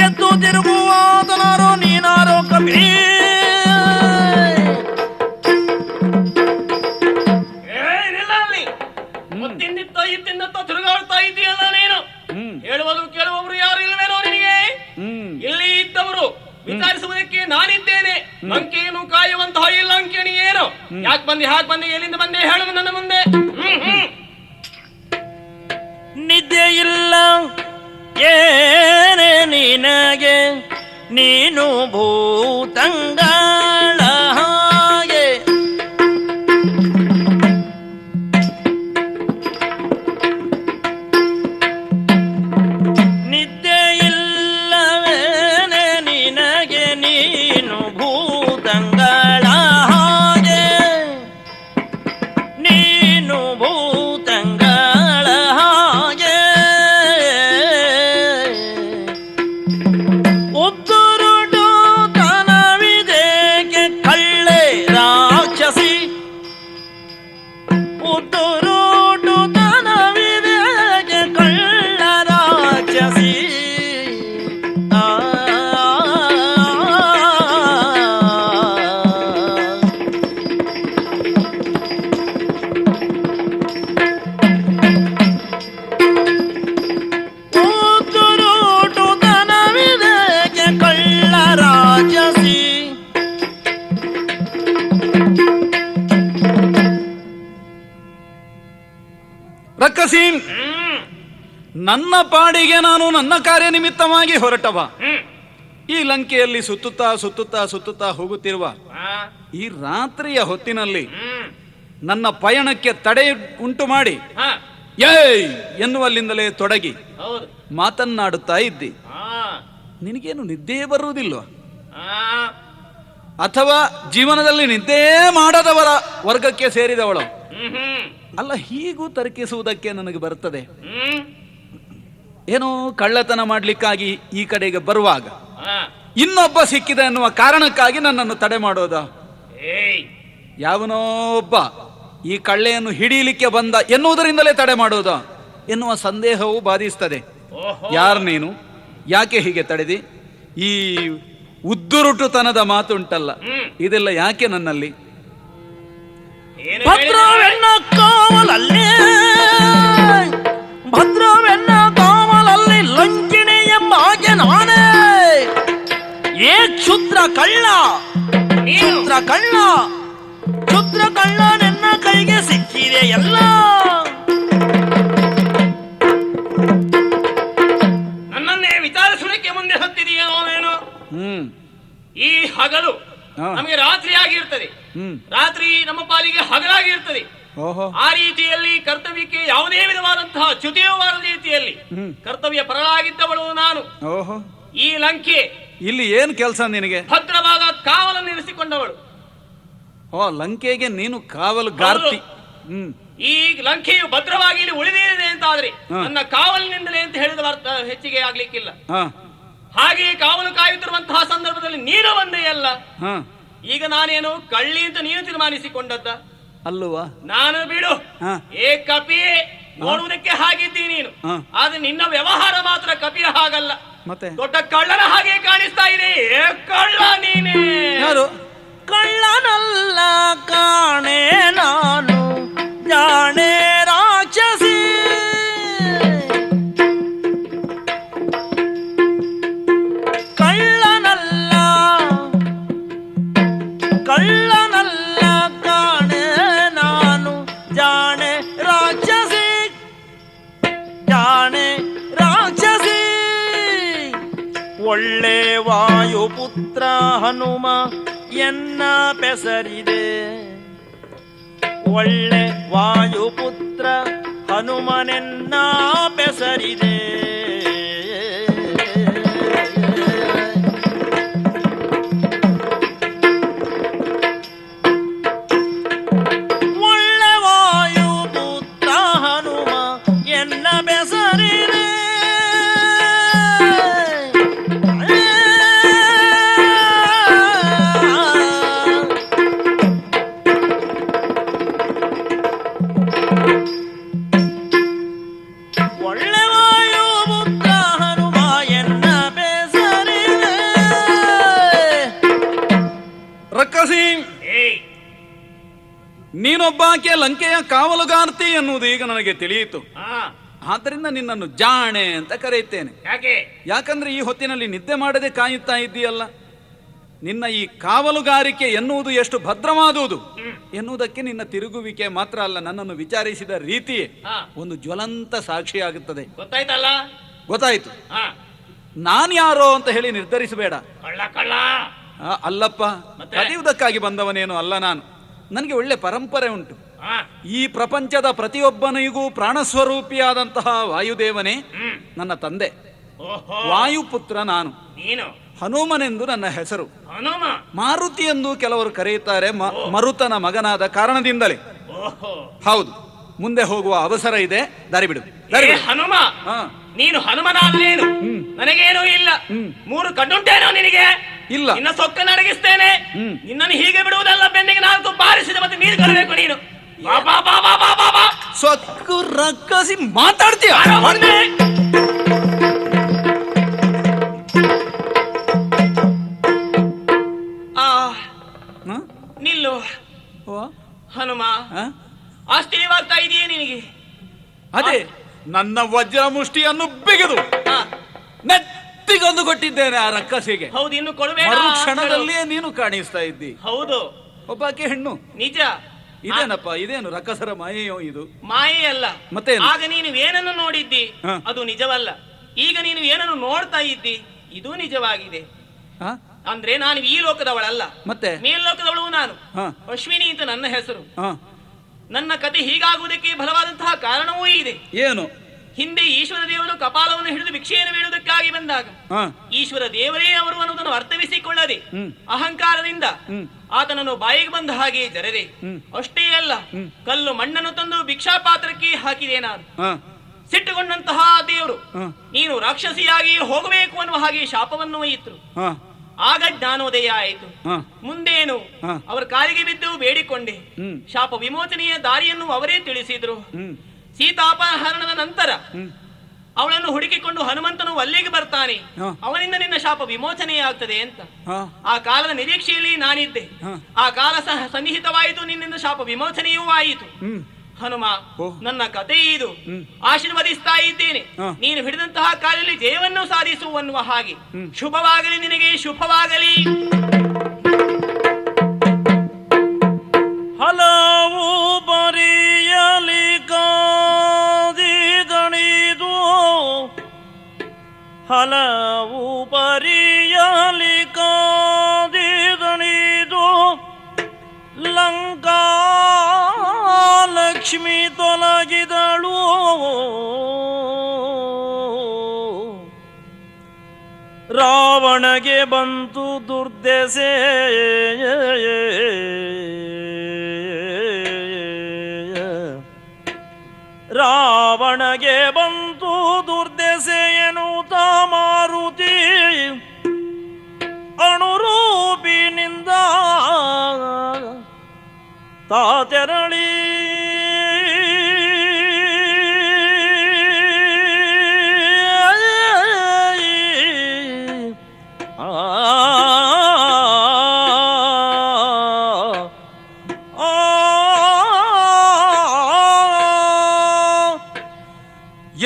ಎದ್ದು ತಿರುಗುವಾದನಾರೋ ನೀನಾರೋ ಕಬಿ. ಇತ್ತಿಂದ ತಿರುಗಾಡ್ತಾ ಇದೆಯಲ್ಲ ನೀನು. ಹೇಳುವುದು ಕೇಳುವವರು ಯಾರು ಇಲ್ಲವೇನೋ ನಿನಗೆ? ಇಲ್ಲಿ ಇದ್ದವರು ವಿಚಾರಿಸುವುದಕ್ಕೆ ನಾನಿದ್ದೇನೆ. ಲಂಕೆಯನ್ನು ಕಾಯುವಂತಹ ಈ ಲಂಕೆಣಿ ಏನು? ಯಾಕೆ ಬಂದೆ, ಹಾಗೆ ಬಂದೆ, ಎಲ್ಲಿಂದ ಬಂದೆ ಹೇಳು ನನ್ನ ಮುಂದೆ. ನಿದ್ದೆ ಇಲ್ಲ ಏನೇ ನಿನಗೆ, ನೀನು ಭೂತಂಗಳ ಹಾಗೆ. ನಿದ್ದೆ ಇಲ್ಲವೇನೆ ನಿನಗೆ, ನೀನು ಭೂತಂಗಳ ಹಾಗೆ. ನೀನು ಭೂತಂಗಳ ಹಾಗೆ. ಉದ್ದುರುಡು ತನವಿದೆ ನನ್ನ ಪಾಡಿಗೆ ನಾನು ನನ್ನ ಕಾರ್ಯನಿಮಿತ್ತವಾಗಿ ಹೊರಟವ. ಹ್ಮ್ ಈ ಲಂಕೆಯಲ್ಲಿ ಸುತ್ತುತ್ತಾ ಸುತ್ತುತ್ತಾ ಸುತ್ತುತ್ತಾ ಹೋಗುತ್ತಿರುವ ಆ, ಈ ರಾತ್ರಿಯ ಹೊತ್ತಿನಲ್ಲಿ ಹ್ಮ್ ನನ್ನ ಪಯಣಕ್ಕೆ ತಡೆ ಉಂಟು ಮಾಡಿ ಹಾ ಏಯ್ ಎನ್ನುವಲ್ಲಿಂದಲೇ ತೊಡಗಿ ಹೌದು ಮಾತನ್ನಾಡುತ್ತಾ ಇದ್ದಿ. ಆ ನಿನಗೇನು ನಿದ್ದೆ ಬರುವುದಿಲ್ವ? ಆ ಅಥವಾ ಜೀವನದಲ್ಲಿ ನಿದ್ದೆ ಮಾಡದವರ ವರ್ಗಕ್ಕೆ ಸೇರಿದವಳು? ಹ್ಮ್ ಹ್ಮ್ ಅಲ್ಲ, ಹೀಗೂ ತರ್ಕಿಸುವುದಕ್ಕೆ ನನಗೆ ಬರ್ತದೆ. ಹ್ಮ್ ಏನೋ ಕಳ್ಳತನ ಮಾಡ್ಲಿಕ್ಕಾಗಿ ಈ ಕಡೆಗೆ ಬರುವಾಗ ಆ, ಇನ್ನೊಬ್ಬ ಸಿಕ್ಕಿದ ಎನ್ನುವ ಕಾರಣಕ್ಕಾಗಿ ನನ್ನನ್ನು ತಡೆ ಮಾಡೋದ? ಏಯ್ ಯಾವನೋ ಒಬ್ಬ ಈ ಕಳ್ಳೆಯನ್ನು ಹಿಡೀಲಿಕ್ಕೆ ಬಂದ ಎನ್ನುವುದರಿಂದಲೇ ತಡೆ ಮಾಡೋದ ಎನ್ನುವ ಸಂದೇಹವು ಬಾಧಿಸ್ತದೆ. ಓಹೋ ಯಾರು ನೀನು? ಯಾಕೆ ಹೀಗೆ ತಡೆದಿ? ಈ ಉದ್ದುರುಟುತನದ ಮಾತುಂಟಲ್ಲ, ಇದೆಲ್ಲ ಯಾಕೆ ನನ್ನಲ್ಲಿ? ಏನು ಭದ್ರವೆನ್ನ ಕಾವಲಲ್ಲಿ ಭದ್ರವೆನ್ನ ಕಾವಲಲ್ಲಿ ಲಂಕಿಣಿ ಎಂಬ ಹಾಗೆ ನಾನೇ ಏ ಕ್ಷುದ್ರ ಕಳ್ಳ ನೀನು ಕ್ಷುದ್ರ ಕಳ್ಳ ಕ್ಷುದ್ರ ಕಳ್ಳ ನನ್ನ ಕೈಗೆ ಸಿಕ್ಕಿದೆ ಎಲ್ಲ. ನನ್ನನ್ನೇ ವಿಚಾರಿಸುವುದಕ್ಕೆ ಮುಂದೆ ಹತ್ತಿದೆಯೋ ಏನು? ಹ್ಮ್ ಈ ಹಗಲು ಹಾ. ನಮಗೆ ರಾತ್ರಿ ಆಗಿರ್ತದೆ, ಹ್ಮ್ ರಾತ್ರಿ ನಮ್ಮ ಪಾಲಿಗೆ ಹಗಲಾಗಿರ್ತದೆ. ಓಹೋ ಆ ರೀತಿಯಲ್ಲಿ ಕರ್ತವ್ಯಕ್ಕೆ ಯಾವುದೇ ವಿಧವಾದಂತಹ ಚ್ಯುತಿಯೂ ಬಾರದ ರೀತಿಯಲ್ಲಿ ಹ್ಮ್ ಕರ್ತವ್ಯ ಪರಳಾಗಿದ್ದವಳು ನಾನು. ಓಹೋ ಈ ಲಂಕೆ ಇಲ್ಲಿ ಏನ್ ಕೆಲಸ ನಿನಗೆ? ಭದ್ರವಾದ ಕಾವಲನ್ನು ಇರಿಸಿಕೊಂಡವಳು. ಓ, ಲಂಕೆಗೆ ನೀನು ಕಾವಲುಗಾರ್ತಿ. ಹ್ಮ್ ಈ ಲಂಕೆಯು ಭದ್ರವಾಗಿ ಇಲ್ಲಿ ಉಳಿದಿದೆ ಅಂತ ಆದ್ರೆ ಹಾ. ನನ್ನ ಕಾವಲಿನಿಂದಲೇ ಅಂತ ಹೇಳಿದ ಅರ್ಥ ಹೆಚ್ಚಿಗೆ ಆಗ್ಲಿಕ್ಕಿಲ್ಲ. ಹಾ ಹಾಗೆಯೇ ಕಾವಲು ಕಾಯುತ್ತಿರುವಂತಹ ಸಂದರ್ಭದಲ್ಲಿ ನೀನು ಒಂದೇ ಅಲ್ಲ. ಹಾ ಈಗ ನಾನೇನು ಕಳ್ಳಿ ಅಂತ ನೀನು ತೀರ್ಮಾನಿಸಿಕೊಂಡದ್ದ? ಅಲ್ಲವಾ? ನಾನು ಬಿಡು. ಹಾ. ಏ ಕಪಿಯೇ, ನೋಡುವುದಕ್ಕೆ ಹಾಗಿದ್ದೀ ನೀನು, ಹಾ. ಆದ್ರೆ ನಿನ್ನ ವ್ಯವಹಾರ ಮಾತ್ರ ಕಪಿಯ ಹಾಗಲ್ಲ, ಮತ್ತೆ ದೊಡ್ಡ ಕಳ್ಳನ ಹಾಗೆ ಕಾಣಿಸ್ತಾ ಇದೆ. ಏ ಕಳ್ಳ ನೀನೇ. ಯಾರು? ಕಳ್ಳನಲ್ಲ ಕಾಣೆ ನಾನು ಜಾಣೆ ರಾಕ್ಷಸಿ. ಕಳ್ಳನಲ್ಲ ಕಳ್ಳನಲ್ಲ ಕಾಣೆ ನಾನು ಜಾಣೆ ರಾಕ್ಷಸಿ ಜಾಣೆ ರಾಕ್ಷಸಿ. ಒಳ್ಳೆ ವಾಯುಪುತ್ರ ಹನುಮ ಎನ್ನ ಬೆಸರಿದೆ. ಒಳ್ಳೆ ವಾಯುಪುತ್ರ ಹನುಮನೆನ್ನ ಬೆಸರಿದೆ. ಒಳ್ಳೆ ವಾಯುಪುತ್ರ ಹನುಮ ಎನ್ನ ಬೆಸರಿದೆ. ಒಳ್ಳೆ ವಾಯುಪುತ್ರ ಹನುಮ ಎನ್ನ ಬೆಸರಿದೆ. ರಕ್ಕಸಿ, ಏಯ್ ನೀನೊಬ್ಬಾಕೆ ಲಂಕೆಯ ಕಾವಲುಗಾರ್ತಿ ಎನ್ನುವುದು ಈಗ ನನಗೆ ತಿಳಿಯಿತು. ಹಾ, ಆದ್ದರಿಂದ ನಿನ್ನನ್ನು ಜಾಣೆ ಅಂತ ಕರೆಯುತ್ತೇನೆ. ಯಾಕೆ? ಯಾಕಂದ್ರೆ ಈ ಹೊತ್ತಿನಲ್ಲಿ ನಿದ್ದೆ ಮಾಡದೆ ಕಾಯುತ್ತಾ ಇದ್ದೀಯಲ್ಲ. ನಿನ್ನ ಈ ಕಾವಲುಗಾರಿಕೆ ಎನ್ನುವುದು ಎಷ್ಟು ಭದ್ರವಾದುದು ಎನ್ನುವುದಕ್ಕೆ ನಿನ್ನ ತಿರುಗುವಿಕೆ ಮಾತ್ರ ಅಲ್ಲ, ನನ್ನನ್ನು ವಿಚಾರಿಸಿದ ರೀತಿಯೇ ಹಾ. ಒಂದು ಜ್ವಲಂತ ಸಾಕ್ಷಿಯಾಗುತ್ತದೆ. ಗೊತ್ತಾಯ್ತಲ್ಲ? ಗೊತ್ತಾಯ್ತು. ಹಾ, ನಾನು ಯಾರೋ ಅಂತ ಹೇಳಿ ನಿರ್ಧರಿಸಬೇಡ. ಕಳ್ಳ ಕಳ್ಳ. ಅಲ್ಲಪ್ಪ, ಮತ್ತೆ? ಕದಿಯುವುದಕ್ಕಾಗಿ ಬಂದವನೇನು ಅಲ್ಲ ನಾನು. ನನಗೆ ಒಳ್ಳೆ ಪರಂಪರೆ ಉಂಟು. ಹಾ, ಈ ಪ್ರಪಂಚದ ಪ್ರತಿಯೊಬ್ಬನಿಗೂ ಪ್ರಾಣಸ್ವರೂಪಿಯಾದಂತಹ ವಾಯುದೇವನೇ ನನ್ನ ತಂದೆ. ಓಹೋ, ವಾಯುಪುತ್ರ ನಾನು. ನೀನು ಹನುಮನೆಂದು ನನ್ನ ಹೆಸರು. ಹನುಮ. ಮಾರುತಿ ಎಂದು ಕೆಲವರು ಕರೆಯುತ್ತಾರೆ, ಮರುತನ ಮಗನಾದ ಕಾರಣದಿಂದಲೇ. ಓಹೋ, ಹೌದು. ಮುಂದೆ ಹೋಗುವ ಅವಸರ ಇದೆ, ದಾರಿ ಬಿಡು, ದಾರಿ ಏ ಬಿಡು. ಹನುಮ, ಹಾ. ನೀನು ಹನುಮನಾದ್ರೇನು? ನನಗೇನೂ ಇಲ್ಲ. 3 ಕಣ್ಣುಂಟೇನೋ ನಿನಗೆ? ಇಲ್ಲ. ನಿನ್ನ ಸೊಕ್ಕನ್ನು ಅಡಗಿಸ್ತೇನೆ. ನಿನ್ನನ್ನು ಹೀಗೆ ಬಿಡುವುದಲ್ಲ, ಬೆನ್ನಿಗೆ 4 ಬಾರಿಸಿದ ಮತ್ತೆ ನೀರು ಕರಬೇಕು ನೀನು. ಬಾ ಬಾ ಬಾ ಬಾ ಬಾ ಬಾ ಬಾ. ಸೊಕ್ಕು ರಕ್ಕಸಿ ಮಾತಾಡ್ತೀಯ? ಬಾರೋ ಮುಂದೆ. ಆ, ಹ? ನಿಲ್ಲು ಓ? ಹನುಮ. ಹ? ಆಶ್ಚರ್ಯವಾಗ್ತಾ ಇದೆಯೇ ನಿನಗೆ? ಅದೇ ನನ್ನ ವಜ್ರ ಮುಷ್ಟಿಯನ್ನು ಬಿಗಿದು ಆ, ನೆತ್ತಿಗೊಂದು ಕೊಟ್ಟಿದ್ದೇನೆ ಆ ರಕ್ಕಸಿಗೆ. ಹೌದು, ಇನ್ನು ಕೊಡಬೇಡ. ಮರು ಕ್ಷಣದಲ್ಲಿಯೇ ನೀನು ಕಾಣಿಸ್ತಾ ಇದ್ದಿ. ಹೌದು, ಒಬ್ಬಾಕೆ ಹೆಣ್ಣು. ನಿಜ. ಇದೇನಪ್ಪ, ಇದೇನು ರಕ್ಕಸರ ಮಾಯೆಯೋ ಇದು? ಮಾಯೆ ಅಲ್ಲ. ಮತ್ತೇನು? ಆಗ ನೀನು ಏನನ್ನು ನೋಡಿದ್ದಿ ಅದು ನಿಜವಲ್ಲ. ಈಗ ನೀನು ಏನನ್ನು ನೋಡ್ತಾ ಇದ್ದಿ ಇದು ನಿಜವಾಗಿದೆ. ಹ? ಅಂದ್ರೆ ನಾನು ಈ ಲೋಕದವಳಲ್ಲ, ಮತ್ತೆ ಮೇಲ್ಲೋಕದವಳು ನಾನು. ಹ. ಅಶ್ವಿನಿ ಅಂತ ನನ್ನ ಹೆಸರು. ಹ. ನನ್ನ ಕತೆ ಹೀಗಾಗುವುದಕ್ಕೆ ಬಲವಾದಂತಹ ಕಾರಣವೂ ಇದೆ. ಏನು? ಹಿಂದೆ ಈಶ್ವರ ದೇವರು ಕಪಾಲವನ್ನು ಹಿಡಿದು ಭಿಕ್ಷೆಯನ್ನು ಬೇಡುವುದಕ್ಕಾಗಿ ಬಂದಾಗ ಹ. ಈಶ್ವರ ದೇವರೇ ಅವರು ಅನ್ನೋದನ್ನು ಅರ್ಥವಿಸಿಕೊಳ್ಳದೆ ಹ್ಮ್. ಅಹಂಕಾರದಿಂದ ಆತನನ್ನು ಬಾಯಿಗೆ ಬಂದ ಹಾಗೆ ಜರದೆ. ಅಷ್ಟೇ ಅಲ್ಲ, ಕಲ್ಲು ಮಣ್ಣನ್ನು ತಂದು ಭಿಕ್ಷಾ ಪಾತ್ರಕ್ಕೆ ಹಾಕಿದೆ ನಾನು. ಹ. ಸಿಟ್ಟುಗೊಂಡಂತಹ ದೇವರು ನೀನು ರಾಕ್ಷಸಿಯಾಗಿ ಹೋಗಬೇಕು ಅನ್ನುವ ಹಾಗೆ ಶಾಪವನ್ನು ಒಯ್ಯಿದ್ರು. ಹ. ಆಗ ಜ್ಞಾನೋದಯ ಆಯಿತು. ಹ. ಮುಂದೇನು ಅವರ ಕಾಲಿಗೆ ಬಿದ್ದು ಬೇಡಿಕೊಂಡೆ. ಹ್ಮ್. ಶಾಪ ವಿಮೋಚನೆಯ ದಾರಿಯನ್ನು ಅವರೇ ತಿಳಿಸಿದ್ರು. ಹ್ಮ್. ಸೀತಾಪಹರಣದ ನಂತರ ಅವಳನ್ನು ಹುಡುಕಿಕೊಂಡು ಹನುಮಂತನು ಅಲ್ಲಿಗೆ ಬರ್ತಾನೆ. ಹ. ಅವನಿಂದ ನಿನ್ನ ಶಾಪ ವಿಮೋಚನೆಯಾಗ್ತದೆ ಅಂತ. ಹ. ಆ ಕಾಲದ ನಿರೀಕ್ಷೆಯಲ್ಲಿ ನಾನಿದ್ದೆ. ಆ ಕಾಲ ಸನ್ನಿಹಿತವಾಯಿತು, ನಿನ್ನಿಂದ ಶಾಪ ವಿಮೋಚನೆಯೂ ಆಯಿತು. ಹ್ಮ್. ಹನುಮ, ಓ. ನನ್ನ ಕತೆ ಇದು. ಆಶೀರ್ವದಿಸ್ತಾ ಇದ್ದೇನೆ. ನೀನು ಹಿಡಿದಂತಹ ಕಾಲದಲ್ಲಿ ಜಯವನ್ನು ಸಾಧಿಸು ಅನ್ನುವ ಹಾಗೆ. ಶುಭವಾಗಲಿ ನಿನಗೆ, ಶುಭವಾಗಲಿ. ಹಲವು ಬರಿಯಲಿ ಕಾದಿದಣಿದು, ಹಲವು ಬರಿಯಲಿ ಕಾದಿದಣಿದು, ಲಂಕಾ ಲಕ್ಷ್ಮಿ ತೊಲಗಿದಳು. ರಾವಣಗೆ ಬಂತು ದುರ್ದೆಸೆ, ರಾವಣಗೆ ಬಂತು ದುರ್ದೆಸೆ ಎನ್ನುತ್ತ ಮಾರುತಿ ಅಣುರೂಪಿನಿಂದ ತಾತೆರಳಿ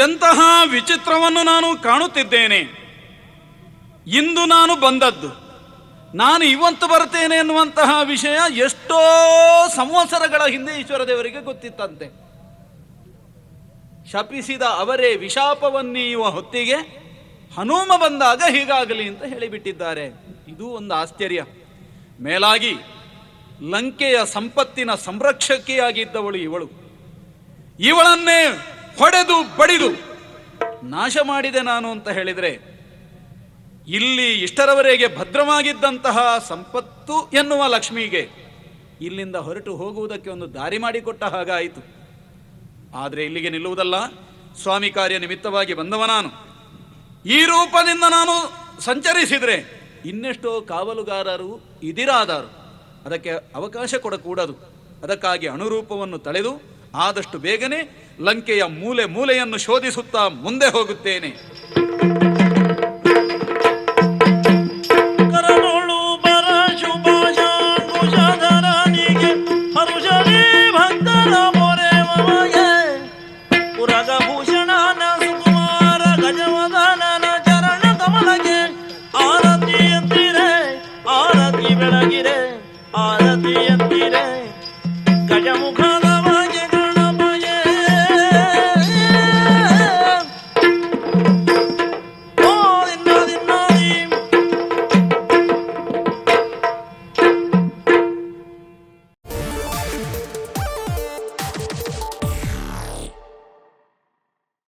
ಎಂತಹ ವಿಚಿತ್ರವನ್ನು ನಾನು ಕಾಣುತ್ತಿದ್ದೇನೆ. ಇಂದು ನಾನು ಬಂದದ್ದು, ನಾನು ಇವತ್ತು ಬರ್ತೇನೆ ಎನ್ನುವಂತಹ ವಿಷಯ ಎಷ್ಟೋ ಸಂವತ್ಸರಗಳ ಹಿಂದೆ ಈಶ್ವರ ದೇವರಿಗೆ ಗೊತ್ತಿತ್ತಂತೆ. ಶಪಿಸಿದ ಅವರೇ ವಿಶಾಪವನ್ನೀಯುವ ಹೊತ್ತಿಗೆ ಹನುಮ ಬಂದಾಗ ಹೀಗಾಗಲಿ ಅಂತ ಹೇಳಿಬಿಟ್ಟಿದ್ದಾರೆ. ಇದು ಒಂದು ಆಶ್ಚರ್ಯ. ಮೇಲಾಗಿ ಲಂಕೆಯ ಸಂಪತ್ತಿನ ಸಂರಕ್ಷಕಿಯಾಗಿದ್ದವಳು ಇವಳು. ಇವಳನ್ನೇ ಹೊಡೆದು ಬಡಿದು ನಾಶ ಮಾಡಿದೆ ನಾನು ಅಂತ ಹೇಳಿದರೆ, ಇಲ್ಲಿ ಇಷ್ಟರವರೆಗೆ ಭದ್ರವಾಗಿದ್ದಂತಹ ಸಂಪತ್ತು ಎನ್ನುವ ಲಕ್ಷ್ಮಿಗೆ ಇಲ್ಲಿಂದ ಹೊರಟು ಹೋಗುವುದಕ್ಕೆ ಒಂದು ದಾರಿ ಮಾಡಿಕೊಟ್ಟ ಹಾಗಾಯಿತು. ಆದರೆ ಇಲ್ಲಿಗೆ ನಿಲ್ಲುವುದಲ್ಲ, ಸ್ವಾಮಿ ಕಾರ್ಯ ನಿಮಿತ್ತವಾಗಿ ಬಂದವ ನಾನು. ಈ ರೂಪದಿಂದ ನಾನು ಸಂಚರಿಸಿದರೆ ಇನ್ನೆಷ್ಟೋ ಕಾವಲುಗಾರರು ಇದಿರಾದರು, ಅದಕ್ಕೆ ಅವಕಾಶ ಕೊಡಕೂಡದು. ಅದಕ್ಕಾಗಿ ಅಣುರೂಪವನ್ನು ತಳೆದು ಆದಷ್ಟು ಬೇಗನೆ ಲಂಕೆಯ ಮೂಲೆ ಮೂಲೆಯನ್ನು ಶೋಧಿಸುತ್ತಾ ಮುಂದೆ ಹೋಗುತ್ತೇನೆ.